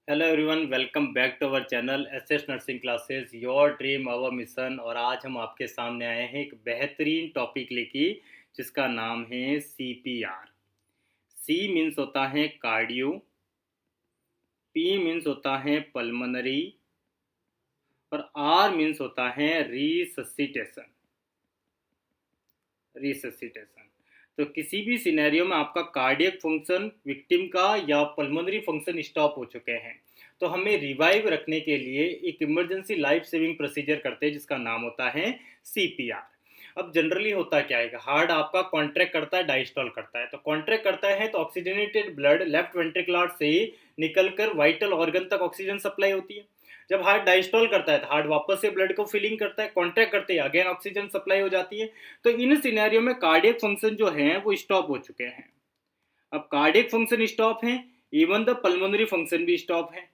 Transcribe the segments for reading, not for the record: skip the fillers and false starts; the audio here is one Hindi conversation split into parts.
Hello everyone, welcome back to our channel SS nursing classes, your dream our mission. और आज हम आपके सामने आए हैं एक बेहतरीन टॉपिक लेके, जिसका नाम है सीपीआर। सी मीन्स होता है कार्डियो, पी मीन्स होता है पल्मोनरी और आर मीन्स होता है रिससिटेशन। रिससिटेशन तो किसी भी सिनेरियो में आपका कार्डियक फंक्शन विक्टिम का या पल्मोनरी फंक्शन स्टॉप हो चुके हैं, तो हमें रिवाइव रखने के लिए एक इमरजेंसी लाइफ सेविंग प्रोसीजर करते हैं जिसका नाम होता है सीपीआर। अब जनरली होता क्या है, हार्ट आपका कॉन्ट्रैक्ट करता है, डायस्टॉल करता है। तो कॉन्ट्रैक्ट करता है तो ऑक्सीजनेटेड ब्लड लेफ्ट वेंट्रिकुलर से निकलकर वाइटल ऑर्गन तक ऑक्सीजन सप्लाई होती है। जब हार्ट डायस्टॉल करता है तो हार्ट वापस से ब्लड को फिलिंग करता है, कॉन्ट्रैक्ट करते ही अगेन ऑक्सीजन सप्लाई हो जाती है। तो इन सिनेरियो में कार्डियक फंक्शन जो है वो स्टॉप हो चुके हैं। अब कार्डियक फंक्शन स्टॉप है, इवन द पल्मोनरी फंक्शन भी स्टॉप है।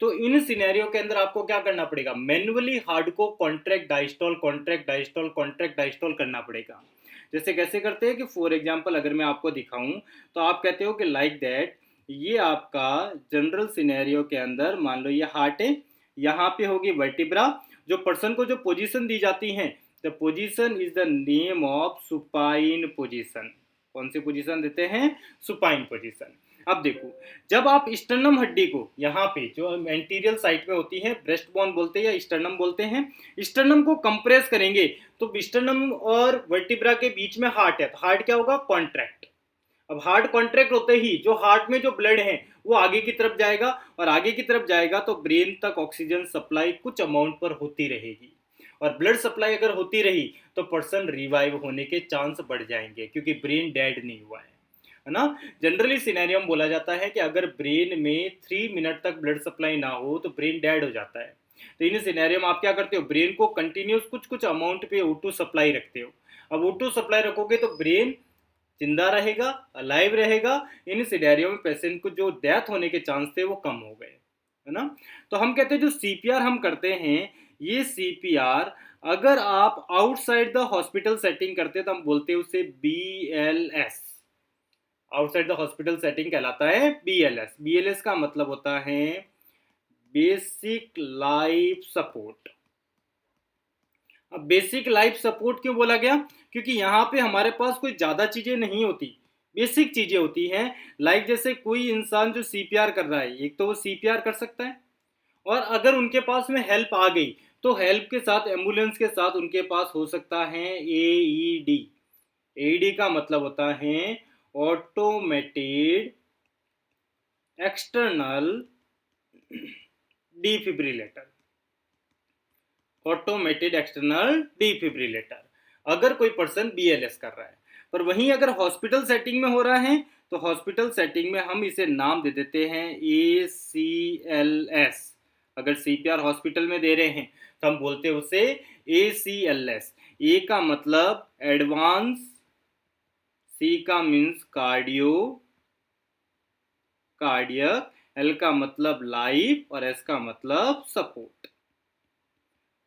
तो इन सिनेरियो के अंदर आपको क्या करना पड़ेगा, मैन्युअली हार्ट को contract diastole contract diastole contract diastole करना पड़ेगा। जैसे कैसे करते हैं कि फॉर एग्जांपल अगर मैं आपको दिखाऊं तो आप कहते हो कि लाइक दैट, ये आपका जनरल सिनेरियो के अंदर मान लो ये हार्ट है, यहाँ पे होगी वर्टिब्रा। जो पर्सन को जो पोजीशन दी जाती है, the position is the name of supine position. कौन सी पोजीशन देते हैं, सुपाइन पोजीशन। अब देखो, जब आप स्टर्नम हड्डी को यहाँ पे जो एंटीरियर साइड पे होती है, ब्रेस्ट बोन बोलते हैं या स्टर्नम बोलते हैं, स्टर्नम को कंप्रेस करेंगे तो स्टर्नम और वर्टिब्रा के बीच में हार्ट है, तो हार्ट क्या होगा, कॉन्ट्रैक्ट। अब हार्ट कॉन्ट्रैक्ट होते ही जो हार्ट में जो ब्लड है वो आगे की तरफ जाएगा, और आगे की तरफ जाएगा तो ब्रेन तक ऑक्सीजन सप्लाई कुछ अमाउंट पर होती रहेगी। और ब्लड सप्लाई अगर होती रही तो पर्सन रिवाइव होने के चांस बढ़ जाएंगे, क्योंकि ब्रेन डेड नहीं हुआ है ना। जनरली सिनेरियो में बोला जाता है कि अगर ब्रेन में 3 मिनट तक ब्लड सप्लाई ना हो तो ब्रेन डेड हो जाता है। तो इन सिनेरियो में आप क्या करते हो, ब्रेन को कंटिन्यूस कुछ कुछ अमाउंट पे O2 सप्लाई रखते हो। अब O2 सप्लाई रखोगे तो ब्रेन जिंदा रहेगा, अलाइव रहेगा। इन सिनेरियो में पेशेंट को जो डेथ होने के चांस थे वो कम हो गए, है ना। तो हम कहते हैं जो सीपीआर हम करते हैं, ये सीपीआर अगर आप आउटसाइड द हॉस्पिटल सेटिंग करते हैं तो हम बोलते हैं उसे BLS। Outside the hospital setting कहलाता है BLS। BLS का मतलब होता है बेसिक लाइफ सपोर्ट। अब बेसिक लाइफ सपोर्ट क्यों बोला गया, क्योंकि यहाँ पे हमारे पास कोई ज़्यादा चीज़ें नहीं होती, बेसिक चीज़ें होती हैं। लाइक जैसे कोई इंसान जो सीपीआर कर रहा है, एक तो वो सीपीआर कर सकता है, और अगर उनके पास में हेल्प आ गई तो हेल्प के साथ, एम्बुलेंस के साथ उनके पास हो सकता है AED। AED का मतलब होता है automated external defibrillator. Automated external defibrillator अगर कोई पर्सन BLS कर रहा है। पर वहीं अगर हॉस्पिटल सेटिंग में हो रहा है तो हॉस्पिटल सेटिंग में हम इसे नाम दे देते हैं ACLS। अगर CPR हॉस्पिटल में दे रहे हैं तो हम बोलते हैं उसे ACLS। ए का मतलब एडवांस, सी का मीन्स कार्डियो कार्डियक, एल का मतलब लाइफ और एस का मतलब support.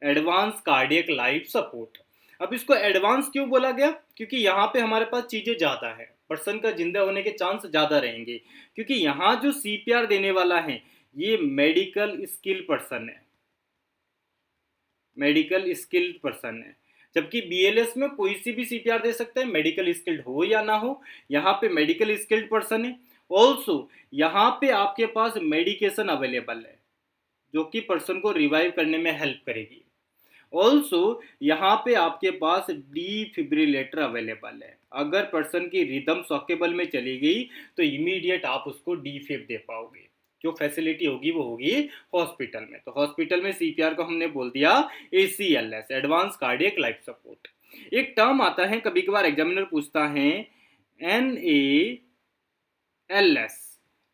Advance cardiac life support. अब इसको एडवांस क्यों बोला गया, क्योंकि यहाँ पे हमारे पास चीजें ज्यादा है, पर्सन का जिंदा होने के चांस ज्यादा रहेंगे। क्योंकि यहाँ जो सीपीआर देने वाला है ये मेडिकल स्किल पर्सन है, मेडिकल स्किल्ड पर्सन है। जबकि BLS में कोई सी भी सीपीआर दे सकता है, मेडिकल स्किल्ड हो या ना हो। यहाँ पे मेडिकल स्किल्ड पर्सन है। ऑल्सो यहाँ पे आपके पास मेडिकेशन अवेलेबल है जो कि पर्सन को रिवाइव करने में हेल्प करेगी। ऑल्सो यहाँ पे आपके पास डिफिब्रिलेटर अवेलेबल है। अगर पर्सन की रिदम सॉकेबल में चली गई तो इमीडिएट आप उसको डिफिब दे पाओगे। जो फैसिलिटी होगी वो होगी हॉस्पिटल में। तो हॉस्पिटल में सीपीआर को हमने बोल दिया ACLS, advance cardiac life support. एक टर्म आता है, कभी कभार एग्जामिनर पूछता है, NALS।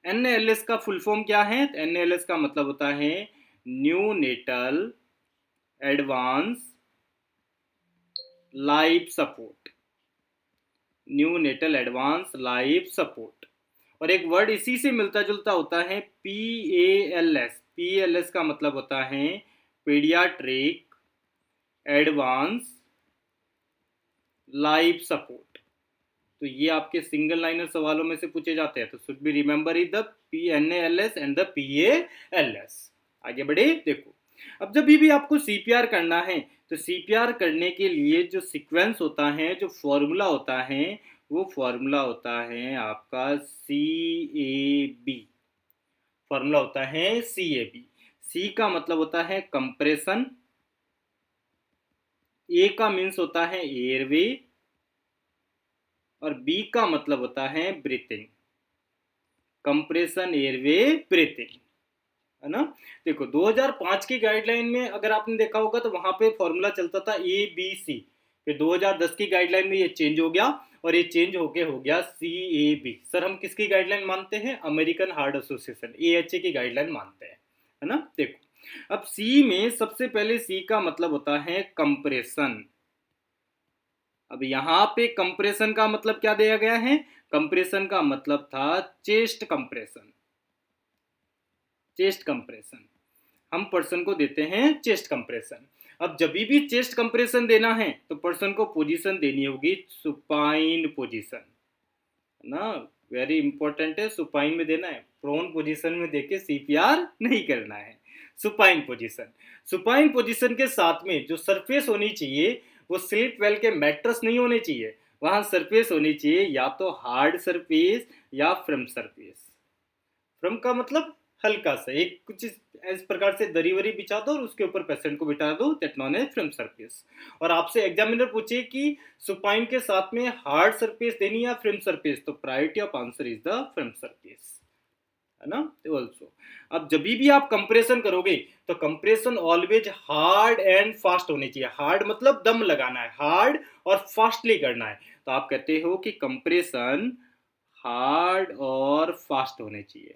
NALS का फुल फॉर्म क्या है, NALS का मतलब होता है neonatal advance life support. Neonatal advance life support. और एक वर्ड इसी से मिलता जुलता होता है PALS। PALS का मतलब होता है पीडियाट्रिक एडवांस लाइफ सपोर्ट। तो ये आपके सिंगल लाइनर सवालों में से पूछे जाते हैं। तो should be remember is the PNALS and the PALS। आगे बढ़े, देखो अब जब भी आपको CPR करना है तो CPR करने के लिए जो सीक्वेंस होता है, जो फॉर्मूला होता है, वो फॉर्मूला होता है आपका CAB। फॉर्मूला होता है CAB। C का मतलब होता है कंप्रेशन, A का मीन्स होता है एयरवे और B का मतलब होता है ब्रीथिंग। कंप्रेशन, एयरवे, ब्रीथिंग, है ना। देखो 2005 की गाइडलाइन में अगर आपने देखा होगा तो वहां पे फॉर्मूला चलता था ABC। फिर 2010 की गाइडलाइन में ये चेंज हो गया और ये चेंज होके हो गया CAB। सर हम किसकी गाइडलाइन मानते हैं? अमेरिकन हार्ट एसोसिएशन AHA की गाइडलाइन मानते हैं, है ना। देखो अब C में सबसे पहले C का मतलब होता है कंप्रेशन। अब यहाँ पे कंप्रेशन का मतलब क्या दिया गया है? कंप्रेशन का मतलब था चेस्ट कंप्रेशन। चेस्ट कंप्रेशन हम पर्सन को देते हैं चेस्ट कंप्रेशन। अब जब भी चेस्ट कंप्रेशन देना है तो पर्सन को पोजीशन देनी होगी सुपाइन पोजीशन, है ना। वेरी इंपॉर्टेंट है, सुपाइन में देना है, प्रोन पोजीशन में देके CPR नहीं करना है। सुपाइन पोजीशन, सुपाइन पोजीशन के साथ में जो सरफेस होनी चाहिए वो स्लीप वेल के मैट्रेस नहीं होने चाहिए, वहां सरफेस होनी चाहिए या तो हार्ड सरफेस या फ्रम सरफेस। फ्रम का मतलब हल्का सा एक कुछ इस प्रकार से दरी वरी बिछा दो और उसके ऊपर पेशेंट को बिठा दो, that known as from surface. और आपसे एग्जामिनर पूछे कि सुपाइन के साथ में हार्ड सरफेस देनी या फ्रम सरफेस, तो priority of answer is the from surface, है ना। ऑल्सो अब जब भी आप कंप्रेशन करोगे तो compression always hard and fast होनी चाहिए। हार्ड मतलब दम लगाना है, हार्ड और फास्टली करना है। तो आप कहते हो कि कंप्रेशन हार्ड और फास्ट होने चाहिए,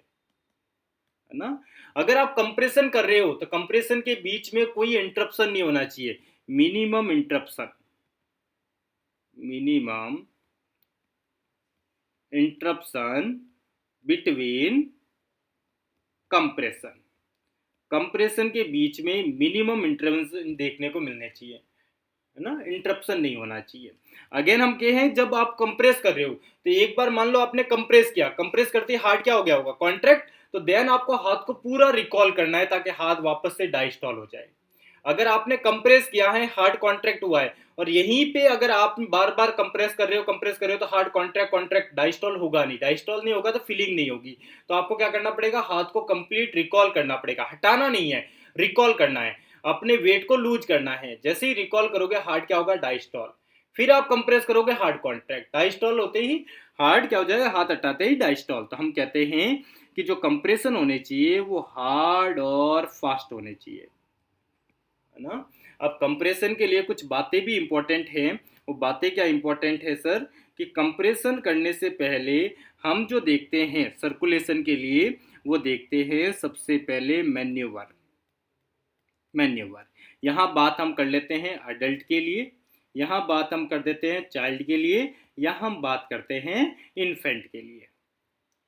है ना। अगर आप कंप्रेशन कर रहे हो तो कंप्रेशन के बीच में कोई इंटरप्शन नहीं होना चाहिए। Minimum interruption, minimum interruption between compression. Compression के बीच में मिनिमम इंटरप्शन देखने को मिलने चाहिए, है ना, इंटरप्शन नहीं होना चाहिए। अगेन हम कहे हैं जब आप कंप्रेस कर रहे हो तो एक बार मान लो आपने कंप्रेस किया, कंप्रेस करते ही हार्ट क्या हो गया होगा? कॉन्ट्रैक्ट। तो देन आपको हाथ को पूरा रिकॉल करना है ताकि हाथ वापस से डायस्टॉल हो जाए। अगर आपने कंप्रेस किया है, हार्ट कॉन्ट्रैक्ट हुआ है और यहीं पे अगर आप बार बार कंप्रेस कर रहे हो, कंप्रेस कर रहे हो तो हार्ट कॉन्ट्रैक्ट कॉन्ट्रैक्ट डायस्टॉल होगा नहीं, डायस्टॉल नहीं होगा तो फीलिंग नहीं होगी। तो आपको क्या करना पड़ेगा? हाथ को कंप्लीट रिकॉल करना पड़ेगा, हटाना नहीं है, रिकॉल करना है, अपने वेट को लूज करना है। जैसे ही रिकॉल करोगे हार्ट क्या होगा? डायस्टॉल। फिर आप कंप्रेस करोगे, हार्ट कॉन्ट्रैक्ट, डायस्टॉल होते ही हार्ट क्या हो जाएगा? हाथ हटाते ही डायस्टॉल। तो हम कहते हैं कि जो कंप्रेशन होने चाहिए वो हार्ड और फास्ट होने चाहिए, है ना। अब कंप्रेशन के लिए कुछ बातें भी इंपॉर्टेंट हैं। वो बातें क्या इंपॉर्टेंट है सर? कि कंप्रेशन करने से पहले हम जो देखते हैं सर्कुलेशन के लिए, वो देखते हैं सबसे पहले मैन्यूवर। मैन्यूवर यहाँ बात हम कर लेते हैं अडल्ट के लिए, यहाँ बात हम कर देते हैं चाइल्ड के लिए, यहाँ हम बात करते हैं इन्फेंट के लिए,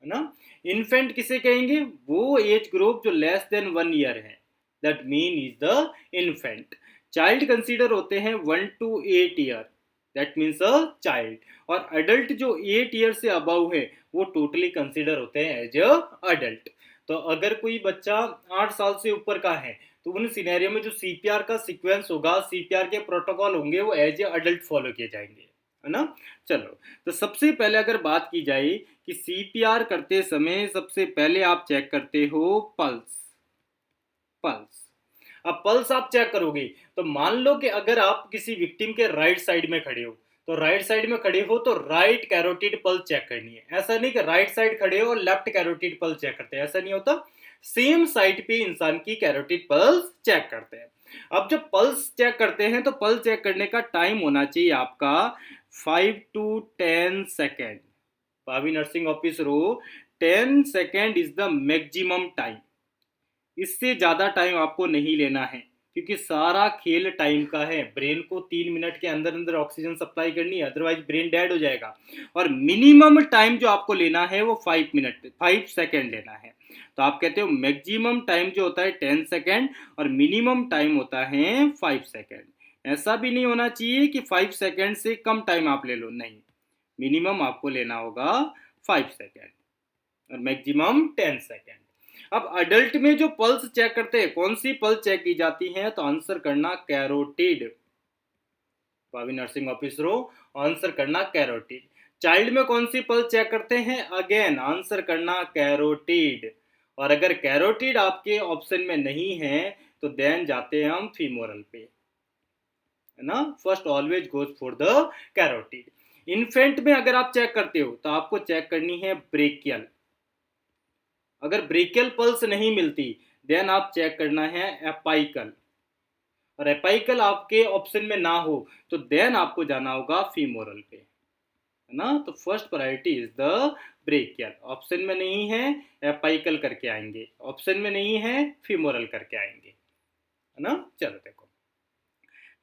है ना। इन्फेंट किसे कहेंगे? वो एज ग्रुप जो लेस देन 1 ईयर है, that mean is the infant. Child consider होते हैं 1 to 8 year, that means a child. और अडल्ट जो 8 ईयर से अबव है वो टोटली कंसीडर होते हैं एज अ अडल्ट। तो अगर कोई बच्चा 8 साल से ऊपर का है तो उन सिनेरियो में जो CPR का सीक्वेंस होगा, CPR के प्रोटोकॉल होंगे, वो एज ए अडल्ट फॉलो किए जाएंगे, है ना। चलो तो सबसे पहले अगर बात की जाए कि CPR करते समय सबसे पहले आप चेक करते हो पल्स। पल्स, अब पल्स आप चेक करोगे तो मान लो कि अगर आप किसी विक्टिम के राइट साइड में खड़े हो, तो राइट साइड में खड़े हो तो राइट कैरोटिड पल्स चेक करनी है। ऐसा नहीं कि राइट साइड खड़े हो और लेफ्ट कैरोटिड पल्स चेक करते हैं, ऐसा नहीं होता। सेम साइड पे इंसान की कैरोटिड पल्स चेक करते हैं। अब जब पल्स चेक करते हैं तो पल्स चेक करने का टाइम होना चाहिए आपका 5 to 10 सेकेंड। पावी नर्सिंग ऑफिसर हो, 10 second is the maximum time. इससे ज्यादा टाइम आपको नहीं लेना है क्योंकि सारा खेल टाइम का है। ब्रेन को 3 मिनट के अंदर अंदर ऑक्सीजन सप्लाई करनी है, अदरवाइज ब्रेन डेड हो जाएगा। और मिनिमम टाइम जो आपको लेना है वो 5 सेकेंड लेना है। तो आप कहते हो मैक्सिमम टाइम जो होता है 10 सेकेंड और मिनिमम टाइम होता है 5 सेकेंड। ऐसा भी नहीं होना चाहिए कि 5 सेकेंड से कम टाइम आप ले लो, नहीं, मिनिमम आपको लेना होगा 5 सेकेंड और मैक्सिमम 10 सेकेंड। अब अडल्ट में जो पल्स चेक करते हैं, कौन सी पल्स चेक की जाती है, तो आंसर करना कैरोटिड। भावी नर्सिंग ऑफिसर हो, आंसर करना कैरोटिड। चाइल्ड में कौन सी पल्स चेक करते हैं, अगेन आंसर करना कैरोटिड। और अगर कैरोटिड आपके ऑप्शन में नहीं है तो देन जाते हैं हम फीमोरल पे, है ना। First always goes for the carotid. Infant में अगर आप चेक करते हो तो आपको चेक करनी है ब्रेकियल। अगर ब्रेकियल पल्स नहीं मिलती देन आप चेक करना है एपाइकल, और एपाइकल आपके ऑप्शन में ना हो तो देन आपको जाना होगा फीमोरल पे, है ना। तो first priority is the brachial. Option में नहीं है एपाइकल करके आएंगे, ऑप्शन में नहीं है फीमोरल करके आएंगे, है ना। चलो देखो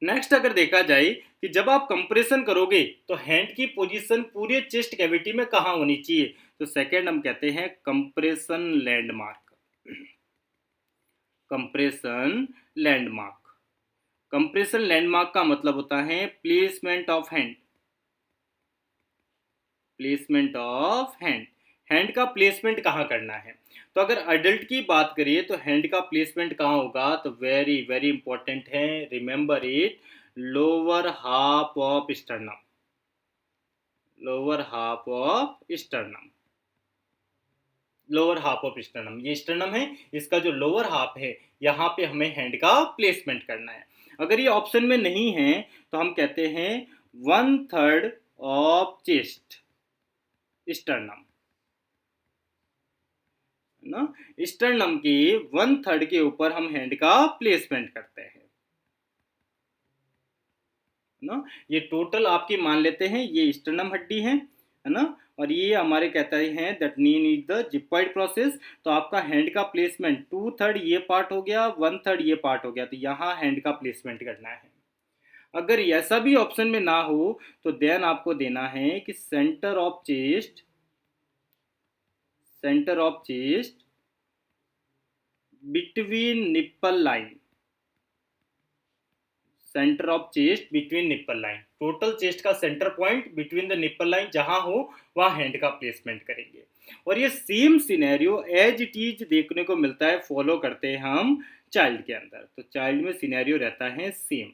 नेक्स्ट, अगर देखा जाए कि जब आप कंप्रेशन करोगे तो हैंड की पोजीशन पूरे चेस्ट कैविटी में कहाँ होनी चाहिए, तो सेकंड हम कहते हैं compression landmark. Compression landmark, compression landmark का मतलब होता है placement of hand. Placement of hand, hand का प्लेसमेंट कहाँ करना है। तो अगर अडल्ट की बात करिए तो हैंड का प्लेसमेंट कहाँ होगा, तो वेरी वेरी इंपॉर्टेंट है, remember it, lower half of sternum. Lower half of sternum, lower half of sternum, ये स्टर्नम है, इसका जो लोअर हाफ है यहाँ पे हमें हैंड का प्लेसमेंट करना है। अगर ये ऑप्शन में नहीं है तो हम कहते हैं 1/3 ऑफ चेस्ट स्टर्नम, ना। स्टर्नम की 1/3 के ऊपर हम हैंड का प्लेसमेंट करते हैं, ना। ये टोटल आपकी मान लेते हैं, ये स्टर्नम हड्डी है ना, और ये हमारे कहते हैं that need is the xiphoid process. तो आपका हैंड का प्लेसमेंट 2/3 ये पार्ट हो गया, 1/3 ये पार्ट हो गया, तो यहाँ हैंड का प्लेसमेंट करना है। अगर ऐसा भी ऑप्शन में ना हो तो देन आपको देना है कि centre of chest, centre of chest between nipple line, centre of chest between nipple line, total chest का centre point between the nipple line जहां हो वहां हैंड का प्लेसमेंट करेंगे। और ये same scenario as it is देखने को मिलता है, फॉलो करते हैं हम चाइल्ड के अंदर। तो चाइल्ड में सिनेरियो रहता है same,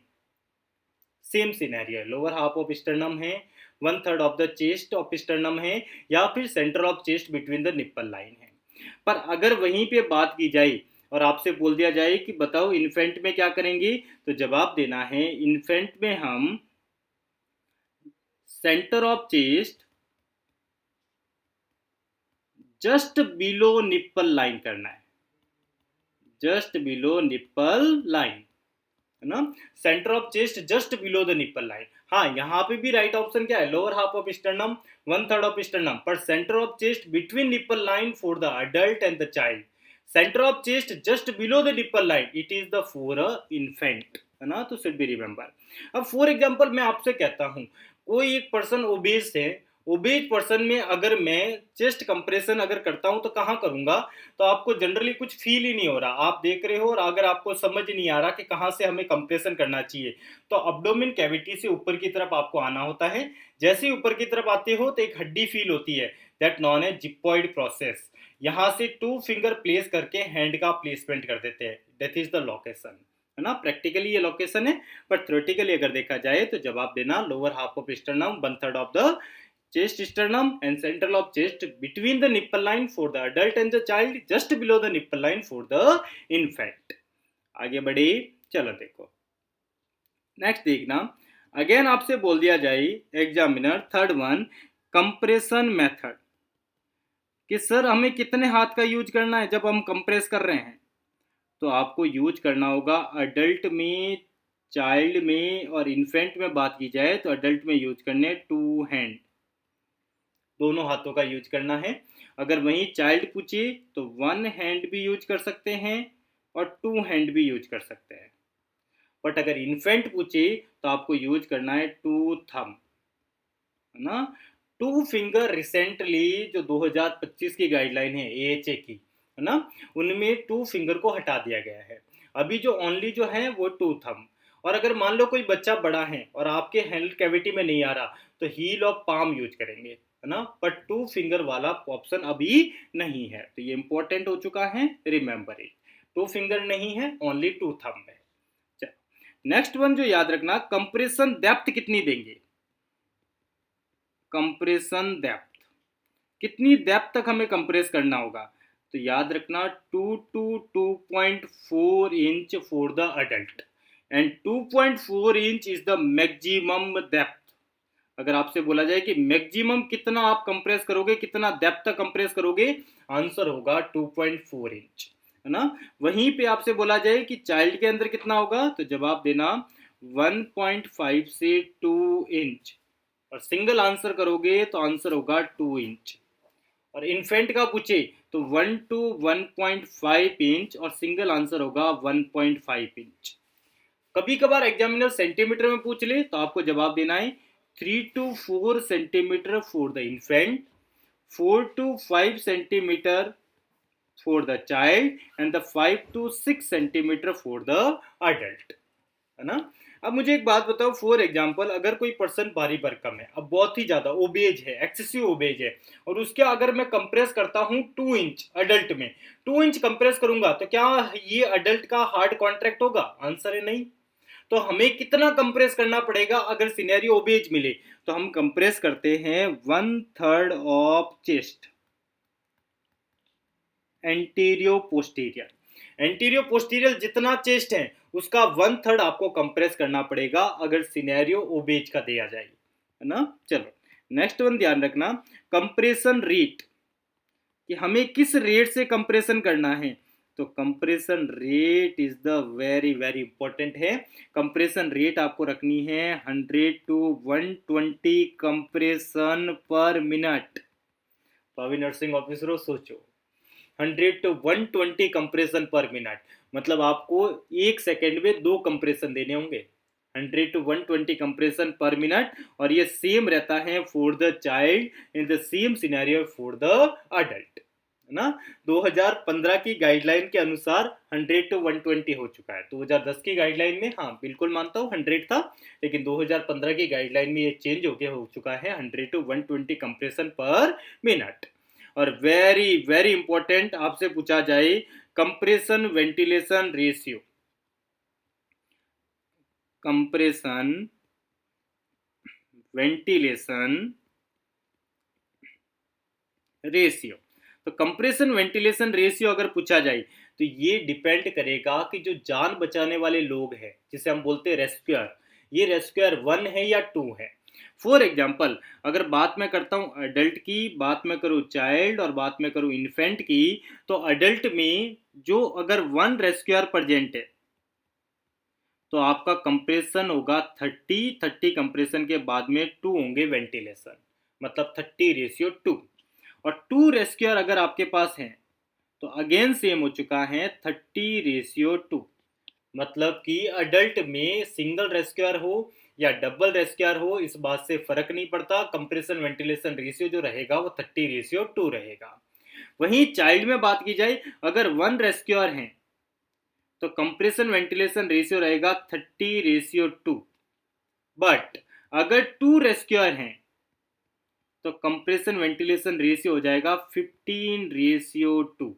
same scenario, lower half of sternum है, 1/3 of the chest of sternum है, या फिर centre of chest between the nipple line है। पर अगर वहीं पे बात की जाए और आपसे बोल दिया जाए कि बताओ इन्फेंट में क्या करेंगे, तो जवाब देना है इन्फेंट में हम centre of chest just below nipple line करना है, जस्ट बिलो निप्पल लाइन, है ना। Centre of chest just below the nipple line. हाँ, यहाँ पे भी राइट ऑप्शन क्या है, lower half of sternum, 1/3 of sternum, पर centre of chest between nipple line for the adult and the child, centre of chest just below the nipple line, it is the for a infant, है ना। तो शुड बी रिमेंबर। अब फॉर एग्जांपल मैं आपसे कहता हूँ, कोई एक पर्सन ओबेस है, ओबेज पर्सन में अगर मैं चेस्ट कंप्रेशन अगर करता हूं तो कहाँ करूंगा, तो आपको जनरली कुछ फील ही नहीं हो रहा, आप देख रहे हो, और अगर आपको समझ नहीं आ रहा कि कहाँ से हमें कंप्रेशन करना चाहिए, तो अब्डोमेन कैविटी से ऊपर की तरफ आपको आना होता है। जैसे ही ऊपर की तरफ आते हो तो एक हड्डी फील होती है, दैट नॉन है जिप्पॉइड प्रोसेस। यहाँ से 2 फिंगर प्लेस करके हैंड का प्लेसमेंट कर देते हैं, दैट इज द लोकेशन, है ना। प्रैक्टिकली ये लोकेशन है, पर थ्योरेटिकली अगर देखा जाए तो जवाब देना lower half of sternum, 1/3 of the chest sternum and central of chest between the nipple line for the adult and the child, just below the nipple line for the infant। आगे बढ़े, चलो देखो नेक्स्ट देखना। अगेन आपसे बोल दिया जाए examiner, third one, compression method, कि सर हमें कितने हाथ का यूज करना है जब हम कंप्रेस कर रहे हैं, तो आपको यूज करना होगा अडल्ट में, चाइल्ड में और इन्फेंट में बात की जाए तो अडल्ट में यूज करने 2 हैंड, दोनों हाथों का यूज करना है। अगर वहीं चाइल्ड पूछे तो 1 हैंड भी यूज कर सकते हैं और 2 हैंड भी यूज कर सकते हैं। बट अगर इन्फेंट पूछे तो आपको यूज करना है 2 थंब, है ना। 2 फिंगर रिसेंटली जो 2025 की गाइडलाइन है AHA की, है ना, उनमें 2 फिंगर को हटा दिया गया है। अभी जो ओनली जो है वो 2 थंब, और अगर मान लो कोई बच्चा बड़ा है और आपके हैंड कैविटी में नहीं आ रहा तो हील ऑफ पाम यूज करेंगे, है ना, पर 2 फिंगर वाला ऑप्शन अभी नहीं है, तो ये इंपॉर्टेंट हो चुका है, रिमेंबर इट। 2 फिंगर नहीं है, ओनली 2 थंब है। नेक्स्ट वन जो याद रखना, कंप्रेशन डेप्थ कितनी देंगे, कंप्रेशन डेप्थ कितनी डेप्थ तक हमें कंप्रेस करना होगा, तो याद रखना 2 to 2.4 inch for the adult and 2.4 inch is the maximum depth. अगर आपसे बोला जाए कि मैक्सिमम कितना आप कंप्रेस करोगे, कितना डेप्थ तक कंप्रेस करोगे, आंसर होगा 2.4 इंच, है ना। वहीं पे आपसे बोला जाए कि चाइल्ड के अंदर कितना होगा, तो जवाब देना 1.5 से 2 इंच, और सिंगल आंसर करोगे तो आंसर होगा 2 इंच। और इन्फेंट का पूछे तो 1 to 1.5 इंच और सिंगल आंसर होगा 1.5 इंच। कभी कभार एग्जामिनर सेंटीमीटर में पूछ ले तो आपको जवाब देना है 3 to 4 centimetre for the infant, 4 to 5 centimetre for the child and the 5 to 6 centimetre for the adult, है ना। अब मुझे एक बात बताओ, फॉर एग्जांपल अगर कोई पर्सन भारी भरकम है, अब बहुत ही ज्यादा ओबेज है, एक्सेसिव ओबेज है, और उसके अगर मैं कंप्रेस करता हूं 2 इंच अडल्ट में, 2 इंच कंप्रेस करूंगा तो क्या ये अडल्ट का हार्ड कॉन्ट्रैक्ट होगा, आंसर है नहीं। तो हमें कितना कंप्रेस करना पड़ेगा अगर सिनेरियो ओबेज मिले, तो हम कंप्रेस करते हैं 1/3 ऑफ चेस्ट, एंटीरियो पोस्टीरियर, एंटीरियो पोस्टीरियर जितना चेस्ट है उसका 1/3 आपको कंप्रेस करना पड़ेगा अगर सिनेरियो ओबेज का दिया जाए, है ना। चलो नेक्स्ट वन ध्यान रखना, कंप्रेशन रेट, कि हमें किस रेट से कंप्रेशन करना है, तो compression rate is the very very important है। कंप्रेशन रेट आपको रखनी है 100 to 120 कंप्रेशन पर मिनट। पवी नर्सिंग ऑफिसरों सोचो, 100 to 120 कंप्रेशन पर मिनट, मतलब आपको 1 सेकेंड में 2 कंप्रेशन देने होंगे, 100 to 120 कंप्रेशन पर मिनट, और ये सेम रहता है for the child in the same scenario for the adult, है ना। 2015 की गाइडलाइन के अनुसार 100 to 120 हो चुका है। 2010 की गाइडलाइन में हाँ बिल्कुल मानता हूँ 100 था, लेकिन 2015 की गाइडलाइन में ये चेंज हो चुका है 100 to 120 कंप्रेशन पर मिनट। और वेरी वेरी इंपॉर्टेंट आपसे पूछा जाए compression ventilation ratio, compression ventilation ratio, तो कंप्रेशन वेंटिलेशन रेशियो अगर पूछा जाए तो ये डिपेंड करेगा कि जो जान बचाने वाले लोग हैं जिसे हम बोलते हैं रेस्क्यूअर, ये रेस्क्यूअर 1 है या 2 है। फॉर एग्जाम्पल अगर बात मैं करता हूँ अडल्ट की, बात मैं करूँ चाइल्ड और बात मैं करूँ इन्फेंट की, तो अडल्ट में जो अगर 1 रेस्क्यूअर प्रेजेंट है तो आपका कंप्रेशन होगा 30 कंप्रेशन के बाद में 2 होंगे वेंटिलेशन, मतलब 30:2। और 2 रेस्क्यूअर अगर आपके पास है तो अगेन सेम हो चुका है 30:2, मतलब कि अडल्ट में सिंगल रेस्क्यूअर हो या डबल रेस्क्यूअर हो इस बात से फर्क नहीं पड़ता, कंप्रेशन वेंटिलेशन रेशियो जो रहेगा वो 30:2 रहेगा। वहीं चाइल्ड में बात की जाए अगर 1 रेस्क्यूअर है तो कंप्रेशन वेंटिलेशन रेशियो रहेगा 30:2, बट अगर 2 रेस्क्यूअर हैं तो कंप्रेशन वेंटिलेशन रेशियो हो जाएगा 15:2।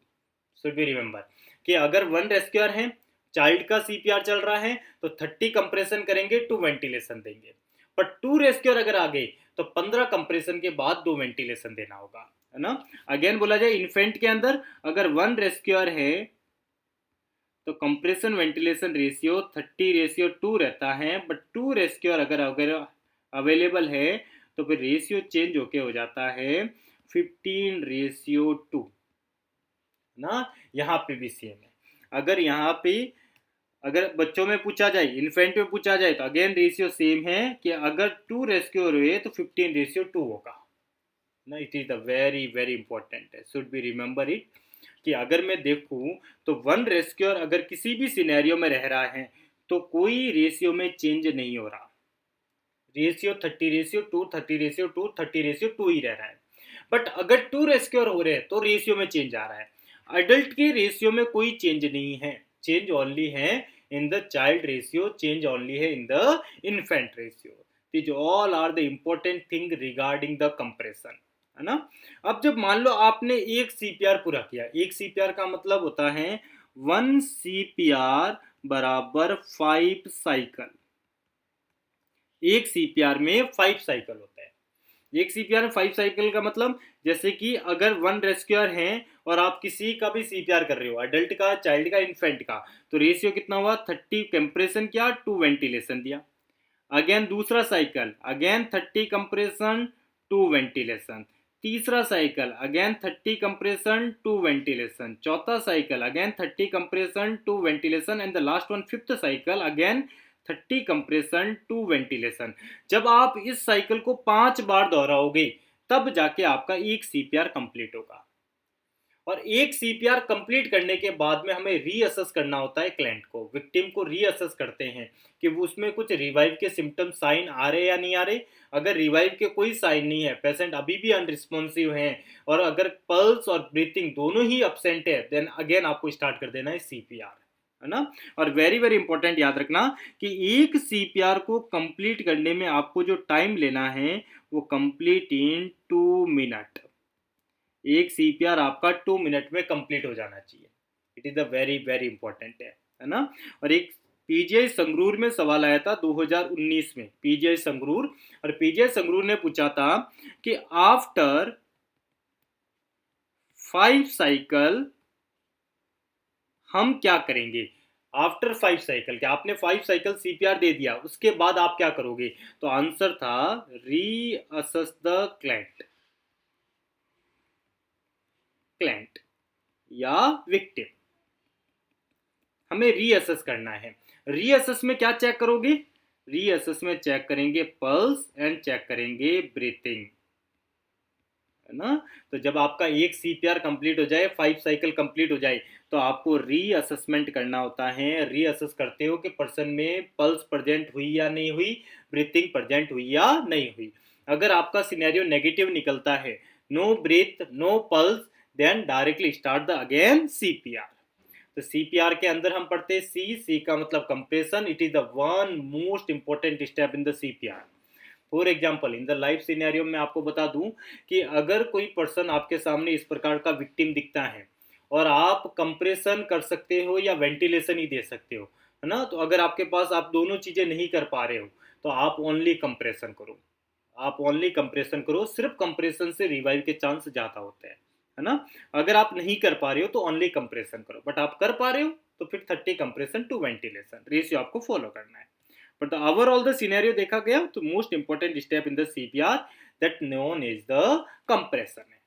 शुड बी रिमेंबर कि अगर 1 रेस्क्यूअर है, चाइल्ड का सीपीआर चल रहा है तो 30 कंप्रेशन करेंगे, 2 वेंटिलेशन देंगे, पर 2 रेस्क्यूअर अगर आ गए तो 15 कंप्रेशन के बाद 2 वेंटिलेशन देना होगा, है ना। अगेन बोला जाए इन्फेंट के अंदर अगर 1 रेस्क्यूअर है तो कंप्रेशन वेंटिलेशन रेशियो 30:2 रहता है, बट 2 रेस्क्यूअर अगर अवेलेबल है तो फिर रेशियो चेंज होके हो जाता है 15:2 ना। यहाँ पे भी सेम है, अगर यहाँ पे अगर बच्चों में पूछा जाए, इन्फेंट में पूछा जाए तो अगेन रेशियो सेम है कि अगर 2 रेस्क्यूअर हुए तो 15:2 होगा ना। It is the very very important है, शुड बी रिमेंबर इट, कि अगर मैं देखूं तो 1 रेस्क्यूअर अगर किसी भी सिनेरियो में रह रहा है तो कोई रेशियो में चेंज नहीं हो रहा, रेशियो 30:2 30:2 30:2 ही रह रहा है। बट अगर 2 रेस्क्यूअर हो रहे हैं तो रेशियो में चेंज आ रहा है। अडल्ट के रेशियो में कोई चेंज नहीं है, चेंज ओनली है in the child ratio, change only है in the infant ratio. These all are the important thing regarding the compression, है ना. अब जब मान लो आपने एक CPR पूरा किया, एक CPR का मतलब होता है 1 CPR बराबर 5 साइकिल. एक CPR में 5 साइकिल होता है. एक CPR में 5 साइकिल का मतलब जैसे कि अगर 1 रेस्क्यूअर है और आप किसी का भी CPR कर रहे हो, अडल्ट का, चाइल्ड का, इन्फेंट का, तो रेशियो कितना हुआ, 30 कंप्रेशन किया, 2 वेंटिलेशन दिया. अगेन दूसरा साइकिल, अगेन 30 कंप्रेशन, 2 वेंटिलेशन. तीसरा साइकिल, अगेन 30 कंप्रेशन, 2 वेंटिलेशन. चौथा cycle, again 30 compression, 2 ventilation. And the last one, fifth cycle, again 30 compression, 2 ventilation. जब आप इस साइकिल को 5 बार दोहराओगे तब जाके आपका एक CPR कंप्लीट होगा. और एक CPR कंप्लीट करने के बाद में हमें रीअसेस करना होता है क्लाइंट को, विक्टिम को रीअसेस करते हैं कि वो उसमें कुछ रिवाइव के सिम्टम साइन आ रहे या नहीं आ रहे. अगर रिवाइव के कोई साइन नहीं है, पेशेंट अभी भी अनरिस्पॉन्सिव है, और अगर पल्स और ब्रीथिंग दोनों ही अब्सेंट है, देन अगेन आपको स्टार्ट कर देना है CPR, है ना. और वेरी वेरी इंपॉर्टेंट याद रखना कि एक CPR को कंप्लीट करने में आपको जो टाइम लेना है वो कंप्लीट इन 2 मिनट. एक CPR आपका 2 मिनट में कंप्लीट हो जाना चाहिए. It is the very very important है ना. और एक PGI संगरूर में सवाल आया था 2019 में, PGI संगरूर, और PGI संगरूर ने पूछा था कि आफ्टर 5 साइकिल हम क्या करेंगे. आफ्टर 5 साइकिल, क्या आपने 5 साइकिल CPR दे दिया, उसके बाद आप क्या करोगे. तो आंसर था रीअसेस द क्लाइंट या विक्टिम. हमें रीअसेस करना है. रीअसेस में क्या चेक करोगे, रीअसेस में चेक करेंगे पल्स एंड चेक करेंगे ब्रीथिंग, है ना. तो जब आपका एक CPR कंप्लीट हो जाए, 5 साइकिल कंप्लीट हो जाए, तो आपको रीअसेसमेंट करना होता है. रीअसेस करते हो कि पर्सन में पल्स प्रेजेंट हुई या नहीं हुई, ब्रीथिंग प्रेजेंट हुई या नहीं हुई. अगर आपका सिनेरियो नेगेटिव निकलता है, no breath no pulse, then directly start the again CPR. तो CPR के अंदर हम पढ़ते हैं C का मतलब compression. It is the one most important step in the CPR. For example, in the life scenario में आपको बता दूं कि अगर कोई पर्सन आपके सामने इस प्रकार का विक्टिम दिखता है और आप कंप्रेशन कर सकते हो या वेंटिलेशन ही दे सकते हो, है ना. तो अगर आपके पास आप दोनों चीजें नहीं कर पा रहे हो तो आप ओनली कंप्रेशन करो, आप ओनली कंप्रेशन करो. सिर्फ कंप्रेशन से रिवाइव के चांस ज्यादा होते हैं, है ना. अगर आप नहीं कर पा रहे हो तो ओनली कंप्रेशन करो, बट आप कर पा रहे हो तो फिर 30 कंप्रेशन 2 वेंटिलेशन रेशियो आपको फॉलो करना है. बट ओवरऑल द सिनेरियो देखा गया तो most important step in the CPR that known is the compression है.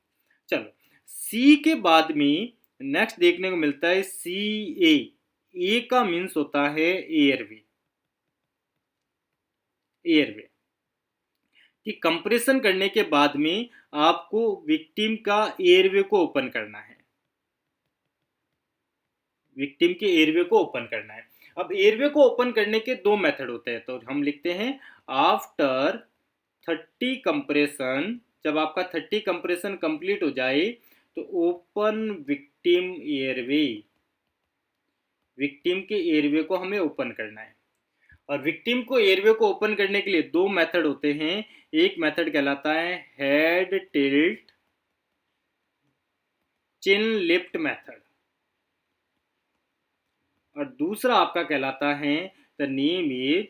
चलो, C के बाद में नेक्स्ट देखने को मिलता है CA. ए का मीन्स होता है एयरवे. एयरवे कि कंप्रेशन करने के बाद में आपको विक्टिम का एयरवे को ओपन करना है, विक्टिम के एयरवे को ओपन करना है. अब एयरवे को ओपन करने के 2 मेथड होते हैं. तो हम लिखते हैं आफ्टर 30 कंप्रेशन, जब आपका 30 कंप्रेशन कंप्लीट हो जाए तो ओपन विक्टिम एयरवे. विक्टिम के एयरवे को हमें ओपन करना है. और विक्टिम को एयरवे को ओपन करने के लिए 2 मेथड होते हैं. एक मेथड कहलाता है हेड टिल्ट चिन लिफ्ट मेथड, और दूसरा आपका कहलाता है द नेम इज